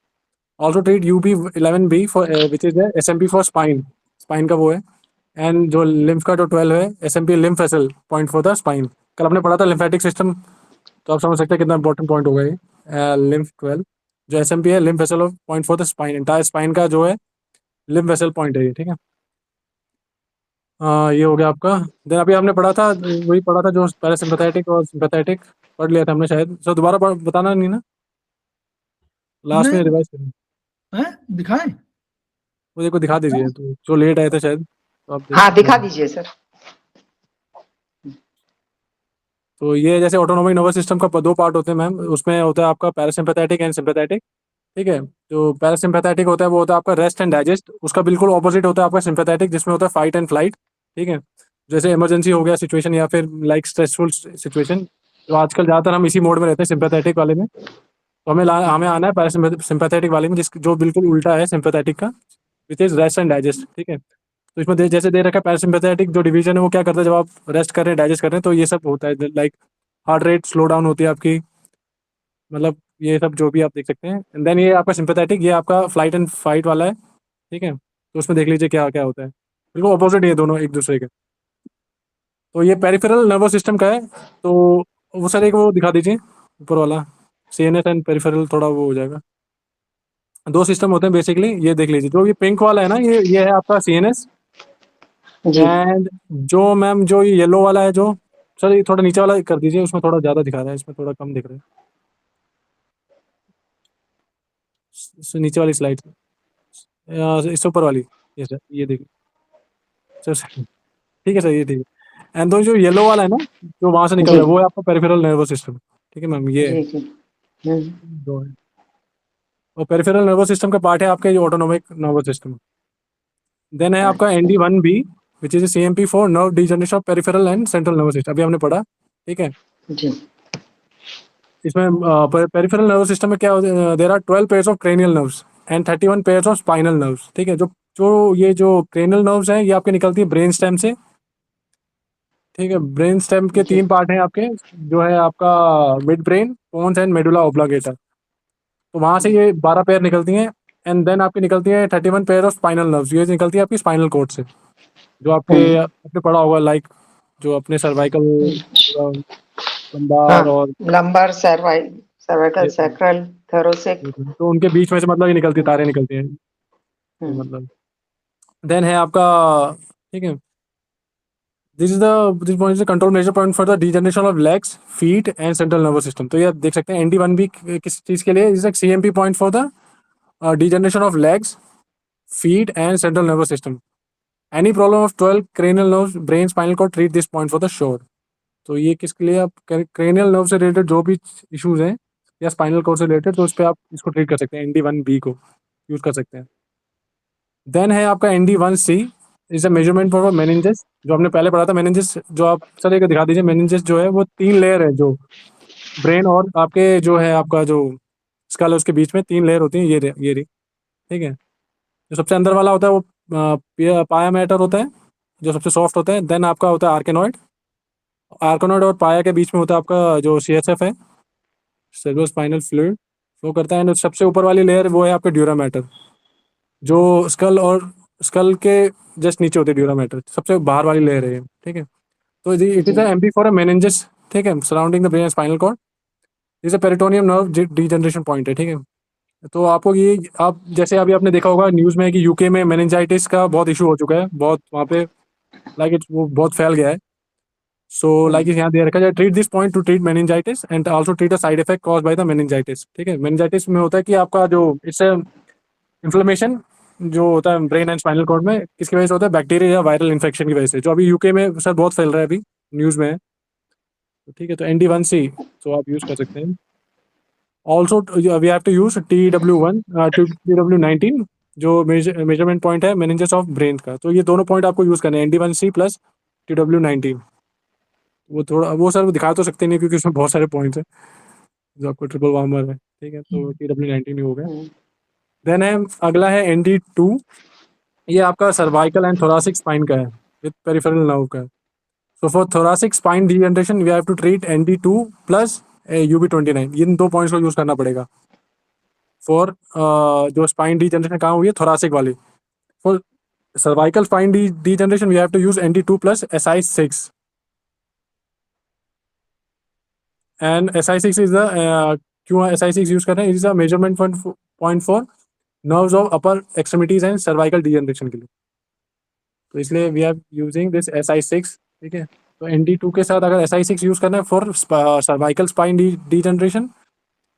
[SPEAKER 3] Also treat UB11B for which is SMP for spine, spine का वो है। एंड जो लिम्फ का जो 12 है SMP lymph vessel point for the spine, कल हमने पढ़ा था लिम्फेटिक सिस्टम, तो आप समझ सकते हैं कितना इंपॉर्टेंट पॉइंट होगा ये। लिम्फ 12 जो SMP है lymph vessel point for the spine, entire spine का जो है लिम्फ वेसल पॉइंट है ये, ठीक है। ये हो गया आपका। देन अभी हमने पढ़ा था, वही पढ़ा था जो पैरासिम्पैथेटिक और सिम्पैथेटिक पढ़ लिया था हमने शायद, सर दोबारा बताना नहीं ना, लास्ट में
[SPEAKER 2] नहीं
[SPEAKER 3] रिवाइज करें,
[SPEAKER 2] है, दिखाएं।
[SPEAKER 3] मुझे को दिखा दीजिए, तो जो लेट आए थे शायद, तो आप
[SPEAKER 4] हाँ, दिखा दीजिए सर।
[SPEAKER 3] तो ये जैसे ऑटोनॉमिक नर्वस सिस्टम का दो पार्ट होते हैं मैम, उसमें होता है आपका पैरासिम्पैथेटिक एंड सिम्पैथेटिक, ठीक है। जो पैरासिम्पैथेटिक होता है वो होता है आपका रेस्ट एंड डाइजेस्ट, उसका बिल्कुल ऑपोजिट होता है आपका सिम्पैथेटिक, जिसमें होता है फाइट एंड फ्लाइट, ठीक है। जैसे इमरजेंसी हो गया सिचुएशन या फिर लाइक स्ट्रेसफुल सिचुएशन, तो आजकल ज़्यादातर हम इसी मोड में रहते हैं सिम्पैथेटिक वाले में, तो हमें आना है पैरासिम्पैथेटिक वाले में, जो बिल्कुल उल्टा है सिम्पैथेटिक का, which is rest and digest, ठीक है। तो इसमें जैसे दे रखा है पैरासिम्पैथेटिक जो डिवीजन है वो क्या करता है, जब आप रेस्ट कर रहे हैं, डाइजेस्ट कर रहे हैं, तो ये सब होता है, like heart rate slow down होती है आपकी, मतलब ये सब जो भी आप देख सकते हैं। एंड देन ये आपका सिंपैथेटिक, ये आपका फ्लाइट एंड फाइट वाला है, ठीक है। तो उसमें देख लीजिए क्या क्या होता है, बिल्कुल अपोजिट ये दोनों एक दूसरे के। तो ये पेरिफेरल नर्वस सिस्टम का है, तो वो सर एक वो दिखा दीजिए ऊपर वाला, CNS एंड पेरिफेरल, थोड़ा वो हो जाएगा। दो सिस्टम होते हैं बेसिकली, ये देख लीजिए, जो ये पिंक वाला है ना, ये है आपका CNS,
[SPEAKER 4] जी,
[SPEAKER 3] एंड जो मैम जो ये येलो वाला है, जो सर ये थोड़ा नीचे वाला कर दीजिए, उसमें थोड़ा ज़्यादा दिखा रहा है, इसमें थोड़ा कम दिख रहा है, नीचे वाली स्लाइड, इससे ऊपर वाली, ये सर ये देखिए सर, ठीक है सर, ये ठीक है। एंड तो जो येलो वाला है ना, जो वहाँ से निकल
[SPEAKER 4] जी,
[SPEAKER 3] रहा है, वो है आपका पेरिफेरल नर्वस सिस्टम, ठीक है मैम, ये
[SPEAKER 4] जी, जी।
[SPEAKER 3] दो है। और पेरिफेरल नर्वस सिस्टम का पार्ट है आपके जो ऑटोनॉमिक नर्वस सिस्टम। देन है आपका ND1B which is CMP for nerve degeneration of peripheral and central nervous system, अभी हमने पढ़ा, ठीक है।
[SPEAKER 4] जी,
[SPEAKER 3] इसमें पेरिफेरल नर्वस सिस्टम में क्या होता है, there are 12 pairs of cranial nerves and 31 pairs of spinal nerves, ठीक है। जो जो ये जो क्रेनियल नर्व्स हैं ये आपके निकलती है ब्रेन स्टेम से, ठीक है। ब्रेन स्टेम के
[SPEAKER 4] जी,
[SPEAKER 3] 3 पार्ट हैं आपके, जो है आपका mid brain, pons and medulla oblongata. तो वहाँ से ये 12 पेयर निकलती हैं एंड देन आपकी निकलती है 31 पेयर ऑफ स्पाइनल नर्व्स। ये निकलती है आपकी स्पाइनल कॉर्ड से, जो आपने पढ़ा होगा, लाइक जो अपने सर्वाइकल, लंबार और
[SPEAKER 4] लंबर, सर्वाइकल, सैक्रल, थोरैसिक।
[SPEAKER 3] तो उनके बीच में से मतलब ये निकलती तारे निकलती हैं, तो मतलब देन है आपका, ठीक है, this point is the control measure point for the degeneration of legs, feet and central nervous system. तो ये आप देख सकते हैं ND1 भी किस चीज के लिए, is CMP point for the degeneration of legs, feet and central nervous system. Any problem of 12 cranial nerves, brain, spinal cord, treat this point for the sure। तो ये किसके लिए, आप क्रेनियल नर्व से रिलेटेड जो भी इश्यूज हैं या स्पाइनल कोर्ड से रिलेटेड, तो उस पर आप इसको ट्रीट कर सकते हैं, ND1B को यूज कर सकते हैं। देन है आपका ND1C, is a measurement for meninges, जो हमने पहले पढ़ा था। मेनिंजेस जो आप सर एक दिखा दीजिए, मेनिंजेस जो है वो 3 लेयर है, जो ब्रेन और आपके जो है आपका जो स्कल है उसके बीच में 3 लेयर होती हैं, ये रही, ठीक है। जो सबसे अंदर वाला होता है वो पाया मैटर होता है, जो सबसे सॉफ्ट होता है। देन आपका होता है आर्केनॉइड, आर्केनॉइड और पाया के बीच में होता है आपका जो CSF है, सेरेब्रो स्पाइनल फ्लूइड फ्लो करता है। एंड सबसे ऊपर वाली लेयर वो है आपका ड्यूरा मैटर, जो स्कल के जस्ट नीचे होते हैं। ड्यूरा मैटर सबसे बाहर वाली लेयर है, ठीक है। तो it is MP for a meninges, ठीक है, surrounding the brain spinal cord. Is a peritoneum nerve degeneration point है, ठीक है। तो आपको ये, आप जैसे अभी आपने देखा होगा न्यूज़ में कि UK में मेनिंजाइटिस का बहुत इशू हो चुका है, बहुत वहाँ पे वो बहुत फैल गया है। सो लाइक यहाँ दे रखा जाए, treat this point two treat meningitis and also treat a side effect caused by the meningitis, ठीक है। मेनिंजाइटिस में होता है कि आपका जो इट्स इन्फ्लेमेशन जो होता है ब्रेन एंड स्पाइनल कॉर्ड में, किसकी वजह से होता है, बैक्टीरिया या वायरल इन्फेक्शन की वजह से, जो अभी UK में सर बहुत फैल रहा है, अभी न्यूज़ में है, ठीक है। तो ND1C तो आप यूज़ कर सकते हैं। Also we have to use TW1 TW19, जो मेजरमेंट पॉइंट है मेनिंजेस ऑफ ब्रेन का। तो ये दोनों पॉइंट आपको यूज करने हैं, ND1C प्लस TW19। वो थोड़ा वो सर दिखा तो सकते नहीं क्योंकि उसमें बहुत सारे पॉइंट्स हैं, जो आपको ट्रिपल वार्मर है, ठीक है। तो TW19 ही हो गया। देन है अगला है ND2, ये आपका सर्वाइकल एंड थोरासिक स्पाइन का है, विद पेरिफेरल नर्व का है। So for thoracic spine degeneration we have to treat ND2 plus UB29। इन 2 पॉइंट्स को यूज करना पड़ेगा फॉर जो स्पाइन डीजनरेशन कहाँ हुई है, थोरासिक वाली। For cervical spine degeneration we have to use ND2 plus SI6। And SI6 is the, क्यों SI6 यूज कर रहे हैं, it is a measurement point for nerves of upper extremities and cervical degeneration के लिए। तो इसलिए we are using this SI6, ठीक है। तो ND2 के साथ अगर SI6 यूज करना है for cervical spine degeneration,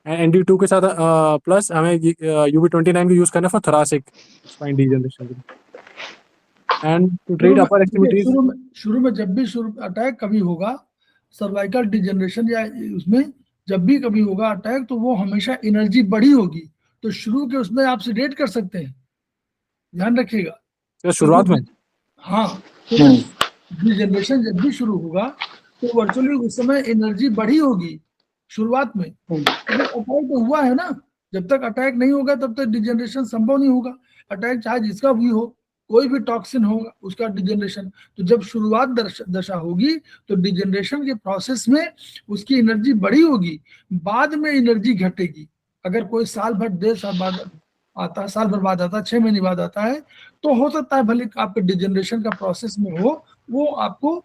[SPEAKER 3] and ND2 के साथ प्लस हमें UB29 को यूज करना है for thoracic spine degeneration, and to treat upper extremities.
[SPEAKER 2] शुरू में जब भी अटैक कभी होगा, सर्वाइकल डिजनरेशन या उसमें जब भी कभी होगा अटैक, तो वो हमेशा एनर्जी बढ़ी होगी। तो शुरू के उसमें आप सेडेट कर सकते हैं, ध्यान रखिएगा
[SPEAKER 3] शुरुआत में।
[SPEAKER 2] हाँ, तो डिजनरेशन जब भी शुरू होगा तो वर्चुअली उस समय एनर्जी बढ़ी होगी शुरुआत में। अटैक तो हुआ है ना, जब तक अटैक नहीं होगा तब तक डिजनरेशन संभव नहीं होगा। अटैक चाहे जिसका भी हो, कोई भी टॉक्सिन होगा उसका डिजनरेशन। तो जब शुरुआत दशा होगी तो डिजनरेशन के प्रोसेस में उसकी एनर्जी बढ़ी होगी, बाद में एनर्जी घटेगी। अगर कोई साल भर 1.5 साल बाद आता है, साल भर बाद आता है, 6 महीने बाद आता है, तो हो सकता है भले आपके डिजनरेशन का प्रोसेस में हो, वो आपको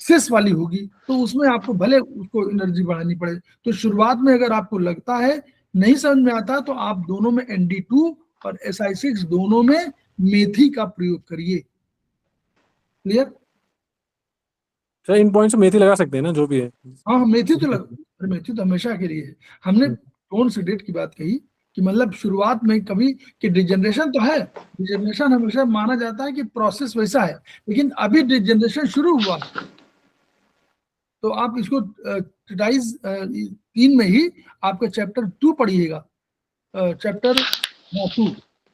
[SPEAKER 2] सिस वाली होगी, तो उसमें आपको भले उसको एनर्जी बढ़ानी पड़े। तो शुरुआत में अगर आपको लगता है नहीं समझ में आता, तो आप दोनों में ND2 और SI6 दोनों में मेथी का प्रयोग करिए। क्लियर?
[SPEAKER 3] सर इन पॉइंट्स में मेथी लगा सकते हैं ना, जो भी है।
[SPEAKER 2] हाँ, मेथी तो हमेशा के लिए है। हमने टोन सेडेट की बात कही कि मतलब शुरुआत में कभी कि डिजनरेशन तो है, डिजनरेशन हमेशा माना जाता है कि प्रोसेस वैसा है, लेकिन अभी डिजनरेशन शुरू हुआ, तो आप इसको ट्रेटाइज 3 में ही आपका चैप्टर 2 पढ़िएगा, चैप्टर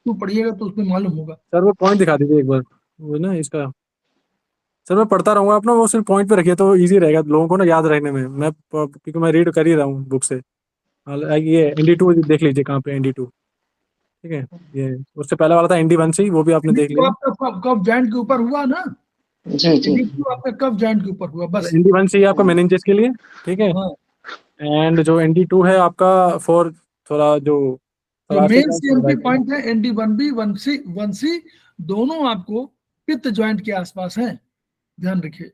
[SPEAKER 2] 2 पढ़िएगा तो उसमें मालूम होगा।
[SPEAKER 3] सर वो पॉइंट दिखा दीजिए एक बार, वो ना इसका। सर मैं पढ़ता रहूंगा अपना, वो सिर्फ पॉइंट पे रखिए तो इजी रहेगा लोगों को ना याद रखने में। मैं क्योंकि मैं रीड कर ही रहा हूँ बुक से। ये ND2 देख लीजिए कहाँ पे ND2, ठीक है। ये उससे पहले वाला था ND1C, वो भी आपने देख लिया।
[SPEAKER 2] आपका कब जॉइंट के ऊपर हुआ ना,
[SPEAKER 4] जी जी,
[SPEAKER 2] आपका कब जॉइंट के ऊपर हुआ, बस।
[SPEAKER 3] ND1C आपका मेनिंजेस के लिए, ठीक है।
[SPEAKER 2] हाँ।
[SPEAKER 3] एंड जो ND2 है आपका फॉर थोड़ा जो
[SPEAKER 2] जो
[SPEAKER 3] thoracic
[SPEAKER 2] main
[SPEAKER 3] and
[SPEAKER 2] CMP
[SPEAKER 3] thoracic।
[SPEAKER 2] Point है ND1B 1C दोनों आपको पित्त ज्वाइंट के आसपास हैं, ध्यान रखिए।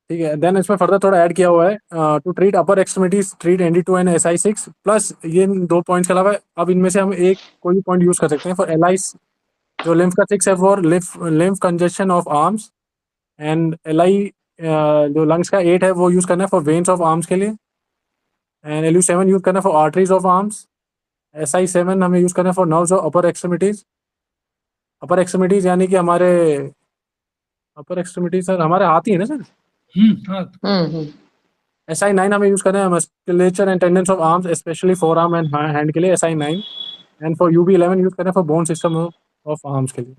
[SPEAKER 3] ठीक है, देन इसमें फर्दर थोड़ा ऐड किया हुआ है to treat upper extremities treat ND2 and SI6 plus ये 2 पॉइंट्स के अलावा अब इनमें से हम एक कोई भी पॉइंट यूज कर सकते हैं फॉर LI जो लिम्फ का 6 है for lymph congestion of arms and LI जो लंग्स का 8 है वो यूज करना है फॉर वेन्स ऑफ आर्म्स के लिए एंड LU7 यूज करना है for arteries of arms. SI7 हमें यूज करना है for nerves of upper extremities यानी कि हमारे अपर एक्सट्रीमिटीज सर हमारे हाथ ही है ना सर।
[SPEAKER 2] हाँ
[SPEAKER 3] SI9 हमें यूज करना है musculature and tendons of arms specially forearm and hand के लिए SI9 and for UB11 use करना है for bone system of arms के लिए।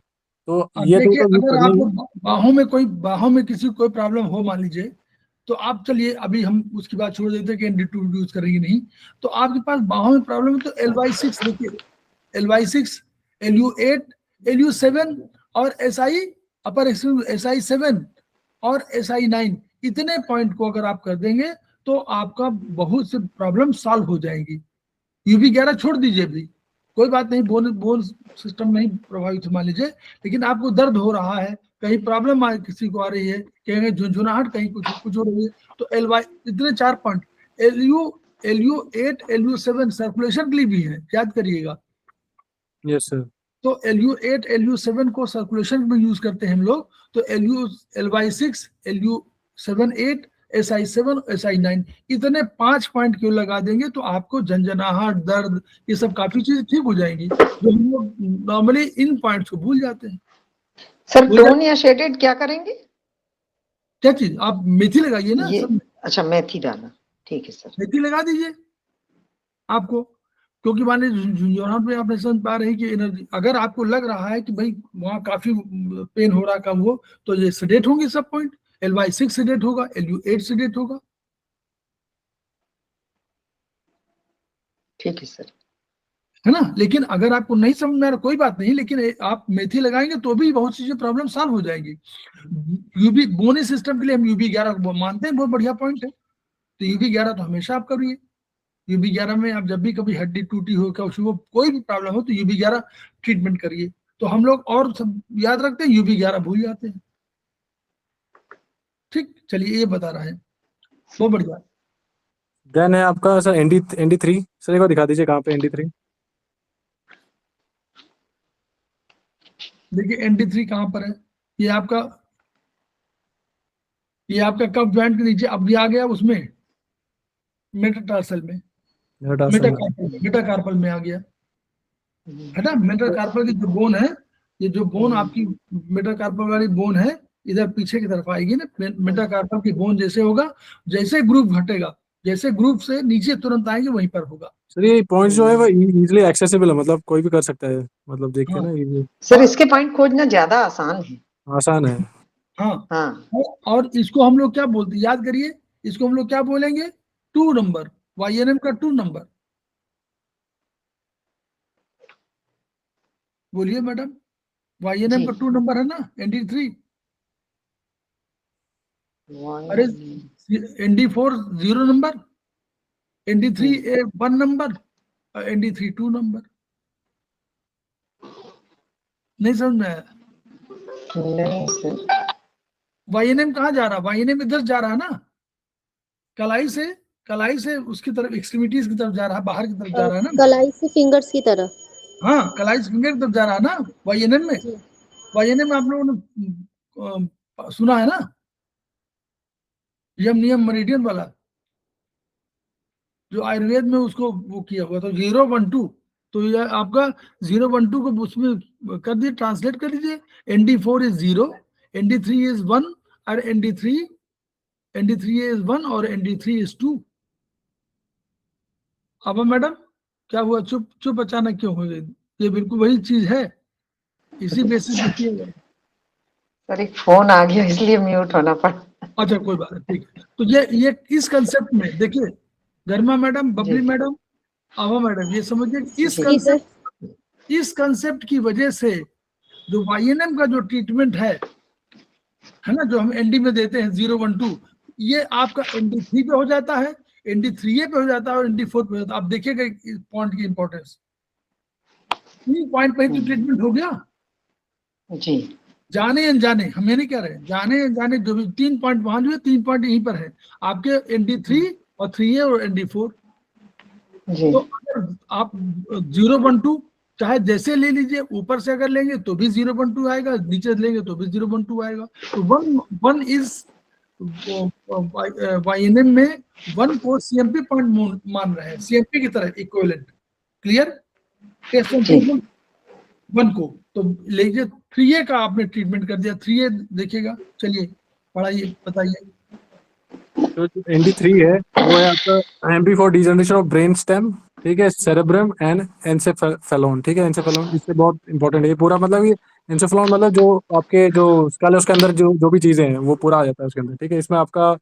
[SPEAKER 3] तो ये
[SPEAKER 2] देखिए,
[SPEAKER 3] तो यूज
[SPEAKER 2] अगर
[SPEAKER 3] करने
[SPEAKER 2] आपको बाहों में किसी कोई प्रॉब्लम हो मान लीजिए, तो आप चलिए अभी हम उसकी बात छोड़ देते हैं कि ND2 यूज करेंगे नहीं, तो आपके पास बाहों में प्रॉब्लम है तो LY6 देखिए, LY6 LU8 LU7 और SI अपर SI7 और SI9 इतने पॉइंट को अगर आप कर देंगे तो आपका बहुत से प्रॉब्लम सॉल्व हो जाएंगी। UB11 छोड़ दीजिए भी, कोई बात नहीं, बोन सिस्टम नहीं प्रभावित मान लीजिए, लेकिन आपको दर्द हो रहा है, कहीं प्रॉब्लम किसी को आ रही है, कहीं झुंझुनाहट, कहीं कुछ हो रही है, तो LY इतने 4 पॉइंट LU8 LU7 सर्कुलेशन के लिए भी है, याद करिएगा।
[SPEAKER 3] Yes sir.
[SPEAKER 2] तो LU8 LU7 को सर्कुलेशन में यूज करते हैं हम लोग, तो LY6 LU7 SI7 SI9 इतने 5 पॉइंट क्यों लगा देंगे तो आपको झंझनाहट, दर्द, ये सब काफी चीजें ठीक हो जाएंगी, जो हम लोग नॉर्मली इन पॉइंट्स को भूल जाते हैं।
[SPEAKER 4] सर टोन या शेडेड क्या करेंगे?
[SPEAKER 2] क्या चीज? आप मेथी लगाइए ना
[SPEAKER 4] ये
[SPEAKER 2] सब,
[SPEAKER 4] अच्छा मेथी डालना, ठीक है सर।
[SPEAKER 2] मेथी लगा दीजिए आपको, क्योंकि मान लीजिए झुंझुनाहट में आपने समझ पा रही कि एनर्जी, अगर आपको लग रहा है कि भाई वहाँ काफी पेन हो रहा कम हो, तो ये सेडेट होंगे सब पॉइंट, LY6 सेडेट होगा, LU8 सेडेट होगा।
[SPEAKER 4] ठीक है सर।
[SPEAKER 2] है ना? लेकिन अगर आपको नहीं समझ में आ रहा कोई बात नहीं, लेकिन आप मेथी लगाएंगे तो भी बहुत चीजें प्रॉब्लम सॉल्व हो जाएगी। यूबी बोनी सिस्टम के लिए हम UB11 मानते हैं, बहुत बढ़िया पॉइंट है, तो UB11 तो हमेशा आप करिए। UB11 में आप जब भी कभी हड्डी टूटी हो, कोई भी प्रॉब्लम हो तो UB11 ट्रीटमेंट करिए। तो हम लोग और सब याद रखते हैं, UB11 भूल जाते हैं। ठीक, चलिए ये बता रहा है, बहुत बढ़िया।
[SPEAKER 3] देन है आपका सर ND3 सर, एक बार दिखा दीजिए कहाँ पे ND3।
[SPEAKER 2] देखिए ND3 कहाँ पर है, ये आपका कफ जॉइंट के नीचे, अब भी आ गया उसमें मेटाटार्सल में, मेटाकार्पल में आ गया, है ना? मेटाकार्पल की जो बोन है, ये जो बोन आपकी मेटाकार्पल वाली बोन है, इधर पीछे की तरफ आएगी ना, मेटाकार्पल की बोन जैसे होगा, जैसे ग्रुप घटेगा, जैसे ग्रुप से नीचे तुरंत आएंगे वहीं पर होगा।
[SPEAKER 3] सर ये पॉइंट जो है वो इजीली एक्सेसिबल है, मतलब कोई भी कर सकता है, मतलब देख के ना इजी
[SPEAKER 4] सर इसके पॉइंट खोजना ज्यादा आसान है।
[SPEAKER 3] आसान है।
[SPEAKER 4] हाँ
[SPEAKER 2] और इसको हम लोग क्या बोलते हैं, याद करिए, इसको हम लोग क्या बोलेंगे? 2 नंबर, YNM का 2 नंबर। बोलिए मैडम, YNM का 2 नंबर है ना ND3। अरे ND4 0 number, ND3 1 number, ND3 2 number. नहीं समझ में आया?
[SPEAKER 4] नहीं सर।
[SPEAKER 2] YNM कहाँ जा रहा है? YNM इधर जा रहा है ना, कलाई से उसकी तरफ, एक्सट्रीमिटीज की तरफ जा रहा है, बाहर की तरफ जा रहा है ना।
[SPEAKER 5] कलाई से फिंगर्स की तरफ।
[SPEAKER 2] हाँ, कलाई से फिंगर की तरफ जा रहा है ना YNM में। YNM में आप लोगों ने सुना है ना, यम नियम मरीडियन वाला, जो आयुर्वेद में उसको वो किया हुआ, तो 0 1 2, तो ये आपका 0 1 2 को उसमें कर दिए, ट्रांसलेट कर दीजिए। ND4 इज 0, ND3 इज 1 और ND3 इज 1 और ND3 इज 2। अब मैडम क्या हुआ, चुप अचानक क्यों हो गई? ये बिल्कुल वही चीज है, इसी बेसिस पे किया गया।
[SPEAKER 4] सर एक फोन आ गया इसलिए म्यूट होना पड़ा।
[SPEAKER 2] अच्छा कोई बात नहीं, ठीक है। तो ये इस कंसेप्ट में देखिए, गर्मा मैडम, बबली मैडम, आवा मैडम, ये समझिए इस कंसेप्ट की वजह से जो YNM का जो ट्रीटमेंट है ना, जो हम ND में देते हैं 0 1 2, ये आपका ND3 पे हो जाता है, ND3A पे हो जाता है और ND4 पे हो जाता है। आप देखिएगा इस पॉइंट की इंपॉर्टेंस। 3 पॉइंट पे तो ट्रीटमेंट हो गया,
[SPEAKER 4] जी
[SPEAKER 2] जाने अनजाने, हम ये नहीं कह रहे, जाने अनजाने जो भी 3 पॉइंट वहां जो है, 3 पॉइंट यहीं पर है आपके ND3 और 3A और ND4।
[SPEAKER 4] जी
[SPEAKER 2] तो अगर आप 012 चाहे जैसे ले लीजिए, ऊपर से अगर लेंगे तो भी 012 आएगा, नीचे से लेंगे तो भी 012 आएगा। तो वन इज YNM में 1 को CMP पॉइंट मान रहे हैं, CMP की तरह equivalent. Clear? Test and
[SPEAKER 4] G
[SPEAKER 2] treatment 1 को तो लीजिए। 3A का आपने ट्रीटमेंट कर दिया, 3A देखिएगा। चलिए पढ़ाइए, बताइए।
[SPEAKER 3] तो जो ND3 है वो है आपका MP for degeneration of brain stem, ठीक है, सेरेब्रम एंड एनसेफेलोन, ठीक है। एनसेफेलोन इससे बहुत इंपॉर्टेंट है ये पूरा, मतलब ये एनसेफेलोन मतलब जो आपके जो स्कल है उसके अंदर जो जो भी चीजें हैं वो पूरा आ जाता है उसके अंदर, ठीक है। इसमें आपका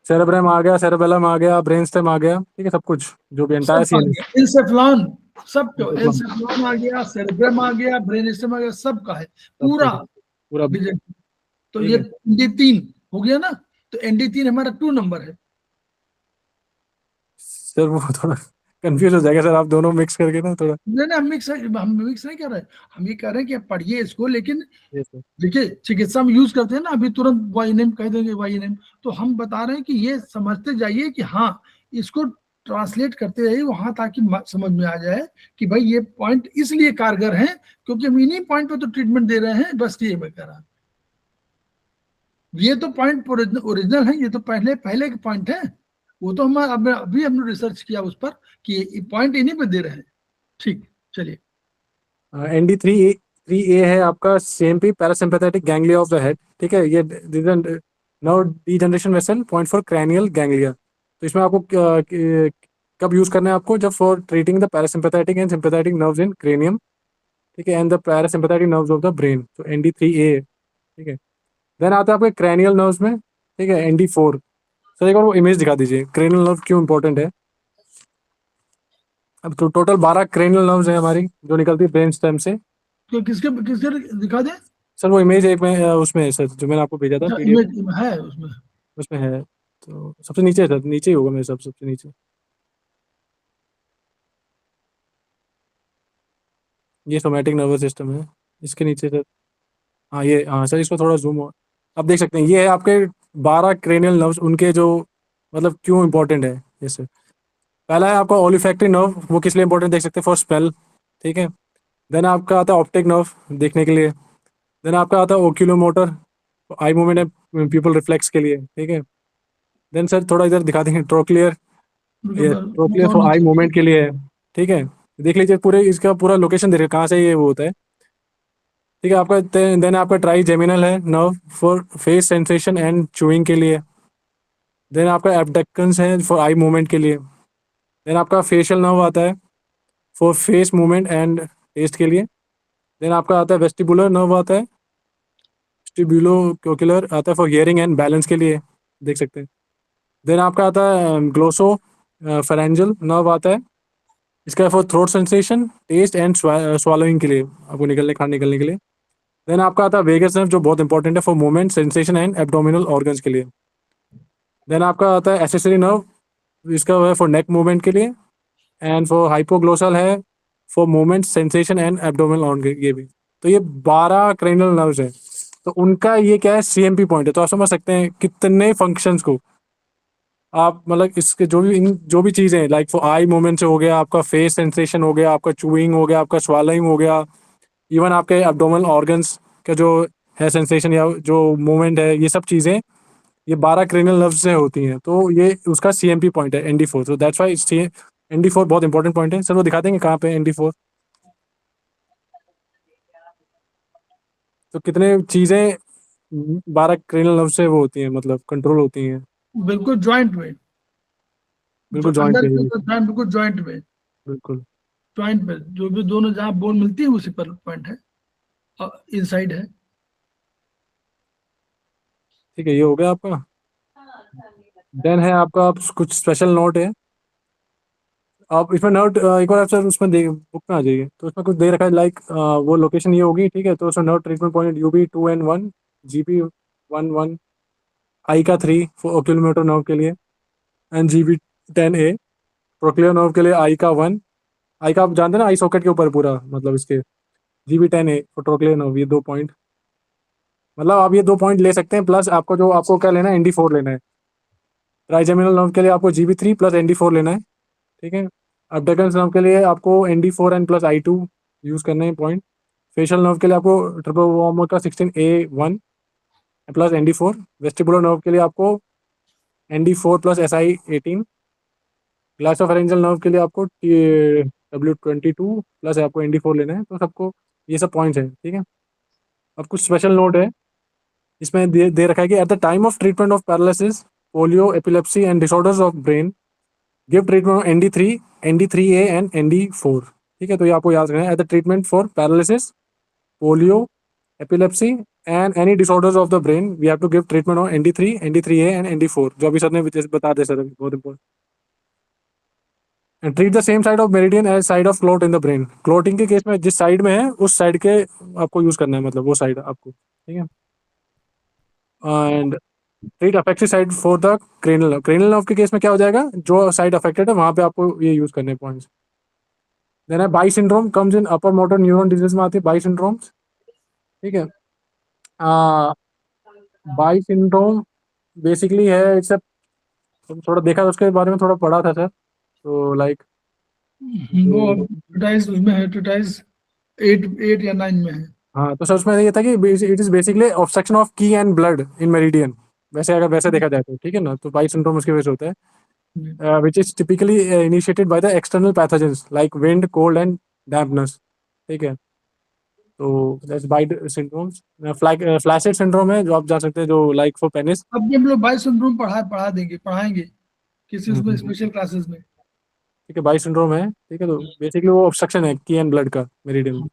[SPEAKER 3] सेरेब्रम आ गया, सेरेबेलम आ गया, ब्रेन स्टेम आ गया, ठीक है, सब कुछ जो भी एंटायर
[SPEAKER 2] सब आ
[SPEAKER 3] सीन
[SPEAKER 2] गया, इंसेफ्लॉन सबको,
[SPEAKER 3] है
[SPEAKER 2] इंसेफ्लॉन आ गया, सेरेब्रम आ गया, ब्रेन स्टेम आ गया, सबका है पूरा
[SPEAKER 3] पूरा,
[SPEAKER 2] डिजिट। तो
[SPEAKER 3] ठीक
[SPEAKER 2] ये
[SPEAKER 3] है।
[SPEAKER 2] ND3 हो गया ना, तो ND3 हमारा 2 नंबर है।
[SPEAKER 3] सर वो थोड़ा कंफ्यूज हो जाएगा सर, आप दोनों मिक्स करके ना थोड़ा।
[SPEAKER 2] नहीं नहीं, हम मिक्स नहीं कर रहे, हम ये कह रहे हैं कि आप पढ़िए इसको, लेकिन
[SPEAKER 3] ये सर
[SPEAKER 2] देखिए चिकित्सा में यूज करते हैं ना, अभी तुरंत वाईएनएम कह देंगे वाईएनएम, तो हम बता रहे हैं कि ये समझते जाइए कि हाँ, इसको ट्रांसलेट करते रहिए वहां, ताकि समझ में आ जाए कि भाई ये पॉइंट इसलिए कारगर हैं क्योंकि हम इन्हीं पॉइंट पे तो ट्रीटमेंट दे रहे हैं, बस ये मैं कह रहा हूं। ये तो पॉइंट ओरिजिनल है, ये तो पहले पहले के पॉइंट है, वो तो हम अभी हमने रिसर्च किया उस पर कि पॉइंट इन्हीं पे दे रहे हैं। ठीक, चलिए।
[SPEAKER 3] ND3A है आपका CMP parasympathetic ganglia of the head, ठीक है। ये nerve degeneration vessel point for cranial ganglia. तो इसमें आपको कब यूज करना है आपको, जब for treating the parasympathetic and sympathetic nerves in cranium, ठीक है, and the parasympathetic nerves of the brain. तो ND3A, ठीक है। देन आता है आपके क्रैनियल नर्व्स में, ठीक है, ND4। सर एक बार वो इमेज दिखा दीजिए, क्रेनियल नर्व क्यों इंपॉर्टेंट है। अब तो टोटल 12 क्रेनियल नर्व्स हैं हमारी जो निकलती है ब्रेन स्टेम से।
[SPEAKER 2] तो किसके किसके दिखा दें?
[SPEAKER 3] सर वो इमेज एक में उसमें है सर, जो मैंने आपको भेजा था
[SPEAKER 2] अच्छा,
[SPEAKER 3] PDF,
[SPEAKER 2] इमेज है उसमें?
[SPEAKER 3] उसमें है। तो सबसे नीचे है सर, नीचे ही होगा मेरे सबसे नीचे। ये सोमैटिक नर्वस सिस्टम है, इसके नीचे सर। हाँ ये, हाँ सर इसको थोड़ा जूम हो, आप देख सकते हैं ये है आपके 12 क्रेनियल नर्व्स, उनके जो मतलब क्यों इंपॉर्टेंट है ये सर। पहला है आपका ओलिफैक्टरी नर्व, वो किस लिए इंपॉर्टेंट देख सकते हैं, फॉर स्मेल, ठीक है। देन आपका आता है ऑप्टिक नर्व, देखने के लिए। देन आपका आता है oculomotor, eye movement and pupil reflex के लिए, ठीक है। देन सर थोड़ा इधर दिखा देंगे, ट्रोक्लियर, ये ट्रोक्लियर
[SPEAKER 2] और
[SPEAKER 3] फॉर आई
[SPEAKER 2] नीचे
[SPEAKER 3] मूवमेंट के लिए है, ठीक है। देख लीजिए पूरे इसका पूरा लोकेशन देख कहाँ से ये वो होता है, ठीक है। आपका देन आपका ट्राई जेमिनल है nerve for face sensation and chewing के लिए। देन आपका एब्डक्शंस है फॉर आई मूवमेंट के लिए। देन आपका फेशियल नर्व आता है for face movement and test के लिए। देन आपका आता है वेस्टिबुलर नर्व आता है, वेस्टिबुलो क्योकुलर आता है फॉर हियरिंग एंड बैलेंस के लिए, देख सकते हैं। देन आपका आता है ग्लोसो फेरेंजियल नर्व आता है, इसका for throat sensation, test and swallowing के लिए, आपको निकलने खाने निकलने के लिए। देन आपका आता है वेगस नर्व, जो बहुत इंपॉर्टेंट है for movement sensation and abdominal organs के लिए। देन आपका आता है एसेसरी नर्व, इसका है फॉर नेक मूवमेंट के लिए। एंड फॉर हाइपोग्लोसल है for movement sensation and abdominal organ, ये भी। तो ये 12 क्रेनियल नर्व्स हैं, तो उनका ये क्या है, CMP पॉइंट है। तो आप समझ सकते हैं कितने फंक्शंस को आप मतलब इसके जो भी इन जो भी चीज़ें लाइक फॉर आई मूवमेंट से हो गया, आपका फेस सेंसेशन हो गया, आपका चूइंग हो गया, आपका स्वालोइंग हो गया, इवन आपके एब्डोमिनल ऑर्गन्स का जो है सेंसेशन या जो मूवमेंट है, ये सब चीज़ें ये 12 क्रेनियल नर्व से होती हैं। तो ये उसका CMP पॉइंट है ND4। तो दैट्स वाई ND4 बहुत इंपॉर्टेंट पॉइंट है। सर वो दिखा देंगे कहाँ पे ND4, तो कितने चीज़ें 12 क्रेनियल नर्व से वो होती हैं, मतलब कंट्रोल होती हैं।
[SPEAKER 2] बिल्कुल ज्वाइंट में, जो
[SPEAKER 3] बिल्कुल जॉइंट
[SPEAKER 2] अंदर
[SPEAKER 3] पे
[SPEAKER 2] की
[SPEAKER 3] ही,
[SPEAKER 2] ज्वाइंट, बिल्कुल ज्वाइंट में,
[SPEAKER 3] बिल्कुल।
[SPEAKER 2] ज्वाइंट पे जो भी दोनों जहाँ बोन मिलती है उसी पर पॉइंट है, इनसाइड है।
[SPEAKER 3] ठीक है, ये हो गया आपका। देन है आपका कुछ स्पेशल नोट है, आप इसमें नोट एक बार आप सर उसमें दे बुक में आ जाइए, तो उसमें कुछ दे रखा है लाइक वो लोकेशन ये होगी, ठीक है। तो उसमें note treatment point UB 2 and 1, GB 11 आई का 3 ओक्यूलोमोटर नर्व के लिए, एंड GB10A प्रोक्लियर नर्व के लिए आई का 1। आई का आप जानते हैं ना, आई सॉकेट के ऊपर पूरा, मतलब इसके GB10A और ट्रोक्लियर नर्व, ये 2 पॉइंट, मतलब आप ये 2 पॉइंट ले सकते हैं। प्लस आपको क्या लेना है, ND4 लेना है। ट्राइजेमिनल नर्व के लिए आपको GB3 प्लस ND4 लेना है, ठीक है। अब्डक्टस नर्व के लिए आपको ND4 and plus I2 use करना है पॉइंट। फेशियल नर्व के लिए आपको ट्रिपल का 16A1 plus ND4। Vestibular nerve के लिए आपको ND4 प्लस SI18। ग्लासोफेरेंजियल नर्व के लिए आपको W22 प्लस आपको ND4 लेना है। तो सबको ये सब पॉइंट्स है, ठीक है। अब कुछ स्पेशल नोट है, इसमें दे रखा है कि at the time of treatment of paralysis, polio, epilepsy and disorders of brain, give treatment of ND3, ND3A and ND4, ठीक है। तो ये आपको याद रखना है, at the treatment for paralysis, polio, epilepsy and any disorders of the brain, we have to give treatment on ND3, ND3A and ND4, जो अभी सर ने बता दिया सर, अभी बहुत important. And treat the same side of meridian as side of clot in the brain. Clotting के case में जिस साइड में है उस साइड के आपको यूज करना है, मतलब वो साइड आपको, ठीक है। And treat affected side for the cranial nerve. Cranial nerve के केस में क्या हो जाएगा, जो साइड अफेक्टेड है वहां पे आपको ये यूज करने पॉइंट्स। देन है by syndrome, comes in upper motor neuron disease में आती है बाई सिंड्रोम्स, ठीक है। बाई सिंड्रोम बेसिकली है, इट्स थोड़ा देखा उसके बारे में, थोड़ा पढ़ा था सर, तो लाइक
[SPEAKER 2] वो ट्रिटाइज उसमें है, ट्रिटाइज 8 या 9 में है।
[SPEAKER 3] हाँ, तो सर उसमें ये था कि it is basically obstruction of की एंड ब्लड इन मेरिडियन, वैसे अगर वैसे देखा जाए तो, ठीक है ना। तो बाई सिंड्रोम उसकी वजह से होता है, which is typically initiated by the external pathogens like wind, cold and dampness, ठीक है। तो that's by syndromes. Flaccid syndrome है जो आप जा सकते हैं, जो लाइक फॉर पेनिस।
[SPEAKER 2] अब भी हम लोग बाई सिंड्रोम पढ़ाएंगे किसी उसमें स्पेशल क्लासेस में।
[SPEAKER 3] ठीक है, बाई सिंड्रोम है, ठीक है। तो बेसिकली वो ऑब्स्ट्रक्शन है की एंड ब्लड का मेरिडियन में।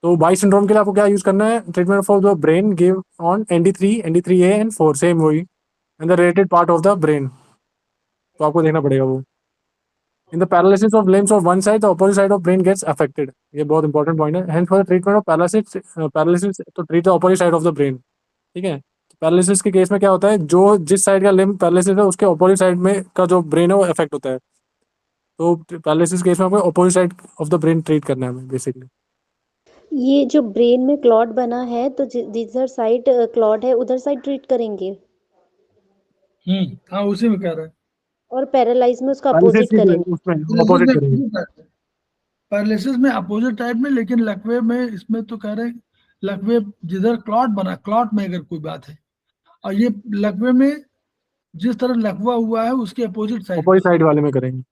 [SPEAKER 3] तो बाई सिंड्रोम के लिए आपको क्या यूज करना है, treatment for the brain give on ND3, ND3A and 4, same वही, and the related part of the brain, तो आपको देखना पड़ेगा वो। In the paralysis of limbs of one side, the opposite side of brain gets affected, ये बहुत important point है। Hence for the treatment of paralysis तो treat the opposite side of the brain, ठीक है। पैरालिसिस के case में क्या होता है, जो जिस साइड का लिम्ब पैरालिसिस है उसके अपोजिट साइड में का जो ब्रेन है वो अफेक्ट होता है। तो पैरालिसिस केस में आपको opposite side of the brain treat करना है बेसिकली।
[SPEAKER 5] ये जो ब्रेन में क्लॉट बना है तो जिधर साइड क्लॉट है उधर साइड ट्रीट करेंगे,
[SPEAKER 2] हाँ उसी में कह रहा है।
[SPEAKER 5] और पैरालाइज में उसका अपोजिट करेंगे।
[SPEAKER 3] उसमें अपोजिट करेंगे।
[SPEAKER 2] पैरालिसिस में अपोजिट टाइप में, लेकिन लकवे में इसमें तो कह रहे हैं लकवे जिधर क्लॉट बना, क्लॉट में अगर कोई बात है, और ये लकवे में जिस तरह लकवा हुआ है उसके अपोजिट साइड
[SPEAKER 3] वाले में करेंगे।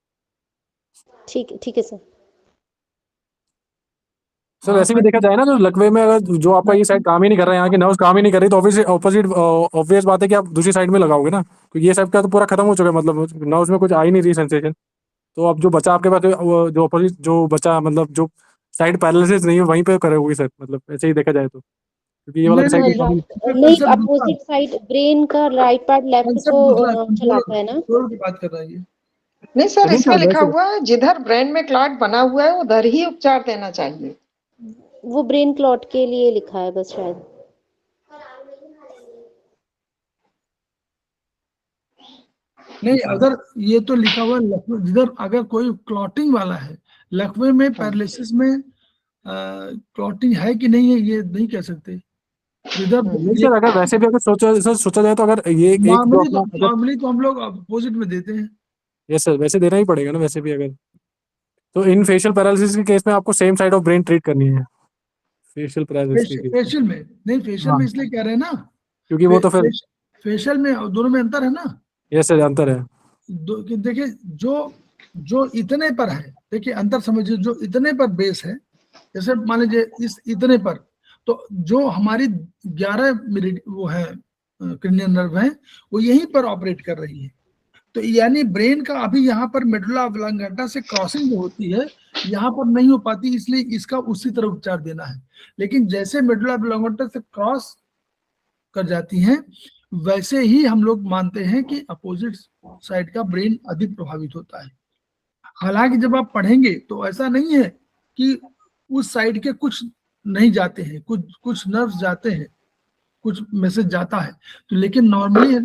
[SPEAKER 5] ठीक है सर।
[SPEAKER 3] सर वैसे भी देखा जाए ना, तो लकवे में अगर जो आपका ये साइड काम ही नहीं कर रहा है, यहाँ की नर्व्स काम ही नहीं कर रही, तो ऑब्वियस बात है कि आप दूसरी साइड में लगाओगे ना, क्योंकि ये सब का तो पूरा खत्म हो चुका है, मतलब नर्व्स में कुछ आ ही नहीं रही सेंसेशन। तो अब जो बचा आपके पास, जो अपोजिट जो बचा, मतलब जो साइड पैरालिसिस नहीं है वहीं पे करोगे सर, मतलब ऐसे ही देखा जाए तो, क्योंकि ये वाला साइड
[SPEAKER 5] नहीं, अपोजिट साइड ब्रेन का राइट पार्ट लेफ्ट को चलाता है ना,
[SPEAKER 2] की बात कर रहा है ये।
[SPEAKER 4] नहीं सर, इसमें लिखा हुआ है जिधर ब्रेन में क्लॉट बना हुआ है उधर ही उपचार देना चाहिए।
[SPEAKER 5] वो ब्रेन क्लॉट के लिए लिखा है बस शायद।
[SPEAKER 2] नहीं, अगर ये तो लिखा हुआ है लकवे, जिधर अगर कोई क्लॉटिंग वाला है, लकवे में पैरालिसिस में क्लॉटिंग है कि नहीं है ये नहीं कह सकते। जिधर
[SPEAKER 3] नहीं सर, अगर वैसे भी अगर सोचा जाए तो, अगर ये
[SPEAKER 2] नॉर्मली तो हम लोग अपोजिट में देते हैं।
[SPEAKER 3] यस सर, वैसे देना ही पड़ेगा ना वैसे भी अगर। तो इन फेशियल पैरालिसिस के केस में आपको same side of brain treat करनी है, फेशियल पैरालिसिस के केस
[SPEAKER 2] फेशियल में नहीं, फेशियल में इसलिए कह रहे हैं ना,
[SPEAKER 3] क्योंकि वो तो फिर
[SPEAKER 2] फेशियल में दोनों में अंतर है ना।
[SPEAKER 3] यस सर, अंतर है।
[SPEAKER 2] देखिए जो इतने पर है, देखिए अंतर समझिए, जो इतने पर बेस है, जैसे मान लीजिए इस इतने पर, तो जो हमारी 11 मिनट वो है क्रेनियल नर्व है, वो यहीं पर ऑपरेट कर रही है। तो यानी ब्रेन का अभी यहाँ पर मेडुला ऑब्लांगेटा से क्रॉसिंग जो होती है यहाँ पर नहीं हो पाती, इसलिए इसका उसी तरह उपचार देना है। लेकिन जैसे मेडुला ऑब्लांगेटा से क्रॉस कर जाती हैं, वैसे ही हम लोग मानते हैं कि अपोजिट साइड का ब्रेन अधिक प्रभावित होता है। हालांकि जब आप पढ़ेंगे तो ऐसा नहीं है कि उस साइड के कुछ नहीं जाते हैं, कुछ नर्व्स जाते हैं, कुछ मैसेज जाता है। तो लेकिन नॉर्मली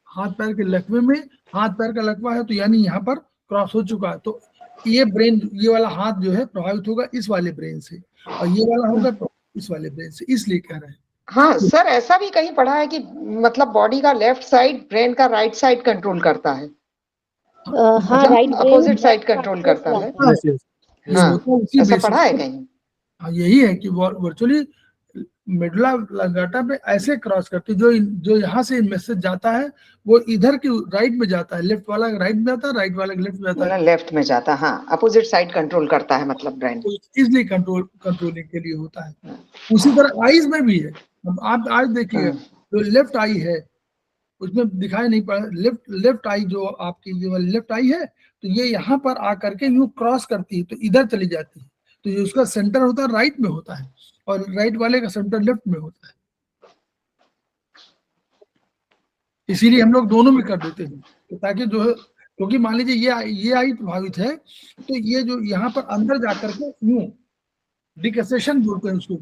[SPEAKER 2] हाथ पैर के लकवे में, हाथ पैर का लकवा है तो यानी यहाँ पर क्रॉस हो चुका है, तो ये ब्रेन, ये वाला हाथ जो है प्रभावित होगा इस वाले ब्रेन से, और ये वाला होगा इस वाले ब्रेन से, इसलिए कह रहे हैं।
[SPEAKER 4] हाँ सर, ऐसा भी कहीं पढ़ा है कि मतलब बॉडी का लेफ्ट साइड ब्रेन का राइट साइड कंट्रोल करता है।
[SPEAKER 5] हाँ, राइट
[SPEAKER 4] अपोजिट साइड कंट्रोल करता है।
[SPEAKER 3] Yes, yes.
[SPEAKER 4] हाँ,
[SPEAKER 2] उसी
[SPEAKER 4] ऐसा
[SPEAKER 2] basis
[SPEAKER 4] पढ़ा है
[SPEAKER 2] पे-
[SPEAKER 4] कहीं?
[SPEAKER 2] हाँ, यही है कि वर्चुअली मेडुला ऑब्लांगेटा पे ऐसे क्रॉस करती, जो यहाँ से मैसेज जाता है वो इधर की राइट में जाता है, लेफ्ट वाला राइट में जाता है, राइट वाला लेफ्ट में जाता है,
[SPEAKER 4] मतलब लेफ्ट में जाता है। हाँ, अपोजिट साइड कंट्रोल करता है मतलब ब्रेन।
[SPEAKER 2] तो इसलिए कंट्रोलिंग के लिए होता है। उसी तरह आईज में भी है। अब आप आज देखिए, जो लेफ्ट आई है उसमें दिखाई नहीं पड़ा, लेफ्ट आई जो आपकी ये वाली लेफ्ट आई है, तो ये यहाँ पर आकर के यूं क्रॉस करती है तो इधर चली जाती है, तो ये उसका सेंटर होता है राइट में होता है, और राइट वाले का सेंटर लेफ्ट में होता है। इसीलिए हम लोग दोनों में कर देते हैं, तो ताकि जो है, क्योंकि मान लीजिए ये आई प्रभावित है, तो ये जो यहाँ पर अंदर जाकर के यूं डिकसेशन बोलते हैं उसको,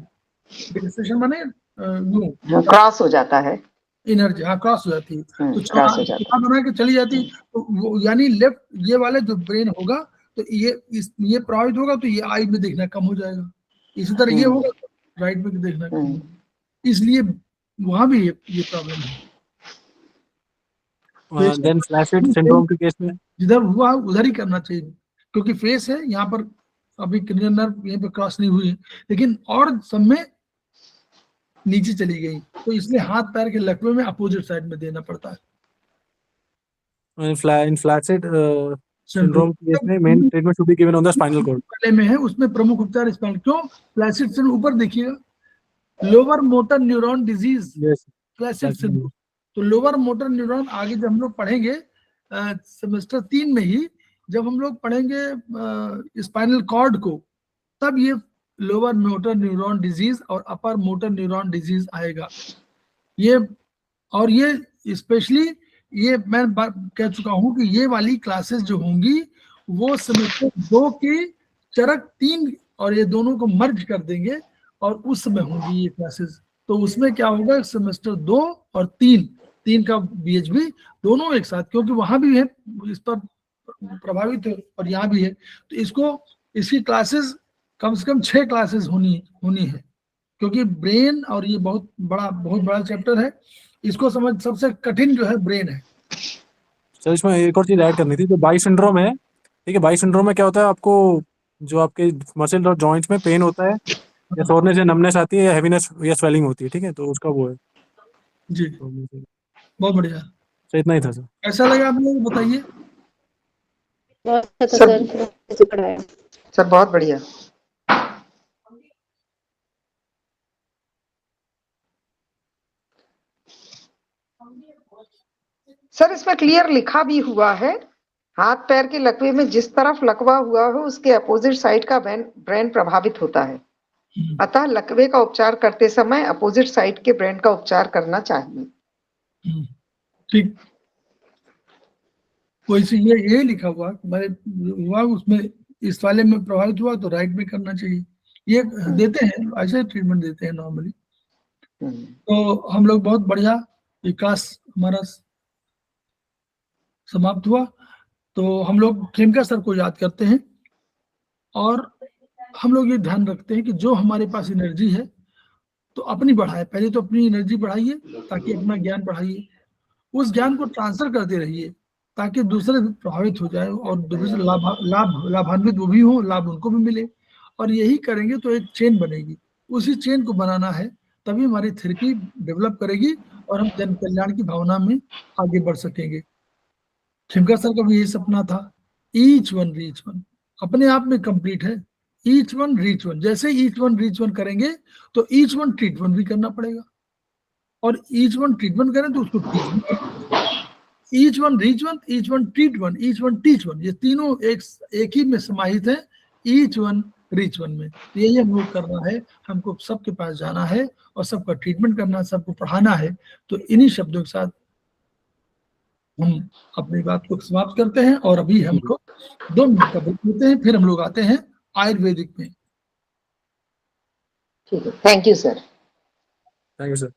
[SPEAKER 2] डिकसेशन माने यूं
[SPEAKER 4] क्रॉस हो जाता है,
[SPEAKER 2] एनर्जी, हाँ क्रॉस हो जाती है, तो
[SPEAKER 4] क्रॉस हो जाता
[SPEAKER 2] चौड़ा बना के चली जाती है, तो वो यानी लेफ्ट ये वाले जो ब्रेन होगा तो ये प्रभावित होगा, तो ये आई में देखना कम हो जाएगा, इसी तरह ये होगा तो राइट में देखना कम होगा, इसलिए वहां भी ये प्रॉब्लम है।
[SPEAKER 3] देन फ्लैसिड सिंड्रोम के केस में
[SPEAKER 2] जिधर हुआ उधर ही करना चाहिए, क्योंकि फेस है यहाँ पर, अभी क्रिनियल नर्व यहीं पे क्रॉस नहीं हुई है, लेकिन और सब में नीचे चली गई, तो इसलिए हाथ पैर के लकवे में अपोजिट साइड में देना पड़ता है।
[SPEAKER 3] इन फ्लैसिड सिंड्रोम के केस में main treatment should be given on the spinal cord.
[SPEAKER 2] पहले में है, उसमें प्रमुख उपचार स्पाइनल, क्यों फ्लैसिड सिंड्रोम ऊपर देखिएगा, lower motor neuron disease, flaccid syndrome, तो लोअर मोटर न्यूरॉन आगे जब हम लोग पढ़ेंगे सेमेस्टर 3 में ही, जब हम लोग पढ़ेंगे स्पाइनल कॉर्ड को, तब ये लोअर मोटर न्यूरॉन डिजीज और अपर मोटर न्यूरॉन डिजीज आएगा। ये और ये स्पेशली ये मैं कह चुका हूं कि ये वाली क्लासेस जो होंगी वो सेमेस्टर 2 की चरक 3 और ये दोनों को मर्ज कर देंगे और उस समय होंगी ये क्लासेस। तो उसमें क्या होगा, सेमेस्टर 2 और 3 का बीएचबी दोनों एक साथ, क्योंकि वहां भी है इस पर प्रभावित है और यहाँ भी है, तो इसकी क्लासेस कम से कम 6 क्लासेस होनी है, क्योंकि ब्रेन और ये बहुत बड़ा चैप्टर है, इसको समझ सबसे कठिन जो है ब्रेन है।
[SPEAKER 3] सर इसमें एक और चीज ऐड करनी थी, जो बाई सिंड्रोम है, ठीक है, बाई सिंड्रोम में क्या होता है, आपको जो आपके मसल और जॉइंट्स में पेन होता है, या सोरनेस या नमनेस आती है, या हैवीनेस या स्वेलिंग होती है, ठीक है, तो उसका वो है
[SPEAKER 2] जी, बहुत बढ़िया।
[SPEAKER 3] सर इतना ही था सर।
[SPEAKER 2] कैसा लगा आप लोग बताइए?
[SPEAKER 5] बहुत अच्छा था सर, कैसे पढ़ाया
[SPEAKER 4] सर, बहुत बढ़िया। सर इसमें क्लियर लिखा भी हुआ है, हाथ पैर के लकवे में जिस तरफ लकवा हुआ हो उसके अपोजिट साइड का ब्रेन प्रभावित होता है, अतः लकवे का उपचार करते समय अपोजिट साइड के ब्रेन का उपचार करना चाहिए।
[SPEAKER 2] ठीक, वैसे ये लिखा हुआ हुआ उसमें, इस वाले में प्रभावित हुआ तो राइट में करना चाहिए, ये देते हैं, ऐसे ट्रीटमेंट देते हैं नॉर्मली। तो हम लोग बहुत बढ़िया, ये क्लास हमारा समाप्त हुआ, तो हम लोग खेमका सर को याद करते हैं और हम लोग ये ध्यान रखते हैं कि जो हमारे पास एनर्जी है तो अपनी बढ़ाए, पहले तो अपनी एनर्जी बढ़ाइए ताकि अपना ज्ञान बढ़ाइए, उस ज्ञान को ट्रांसफर करते रहिए ताकि दूसरे भी प्रभावित हो जाए और दूसरे लाभान्वित वो भी हो, लाभ उनको भी मिले, और यही करेंगे तो एक चेन बनेगी, उसी चेन को बनाना है, तभी हमारी थेरेपी डेवलप करेगी और हम जन कल्याण की भावना में आगे बढ़ सकेंगे। खेमका सर का भी यही सपना था, ईच वन रीच वन, अपने आप में कंप्लीट है, ईच वन रीच वन, जैसे ईच वन रीच वन करेंगे तो ईच वन ट्रीट वन भी करना पड़ेगा, और ईच वन ट्रीटमेंट करें तो उसको each one reach one, each one treat one, each one teach one, ये तीनों एक ही में समाहित है, ईच वन रीच वन में। यही हम लोग करना है, हमको सबके पास जाना है और सबका ट्रीटमेंट करना है, सबको पढ़ाना है। तो इन्हीं शब्दों के साथ हम अपनी बात को समाप्त करते हैं और अभी हमको 2 मिनट का ब्रेक लेते हैं, फिर हम लोग आते हैं आयुर्वेदिक में।
[SPEAKER 4] ठीक है, thank you sir.
[SPEAKER 3] Thank you sir.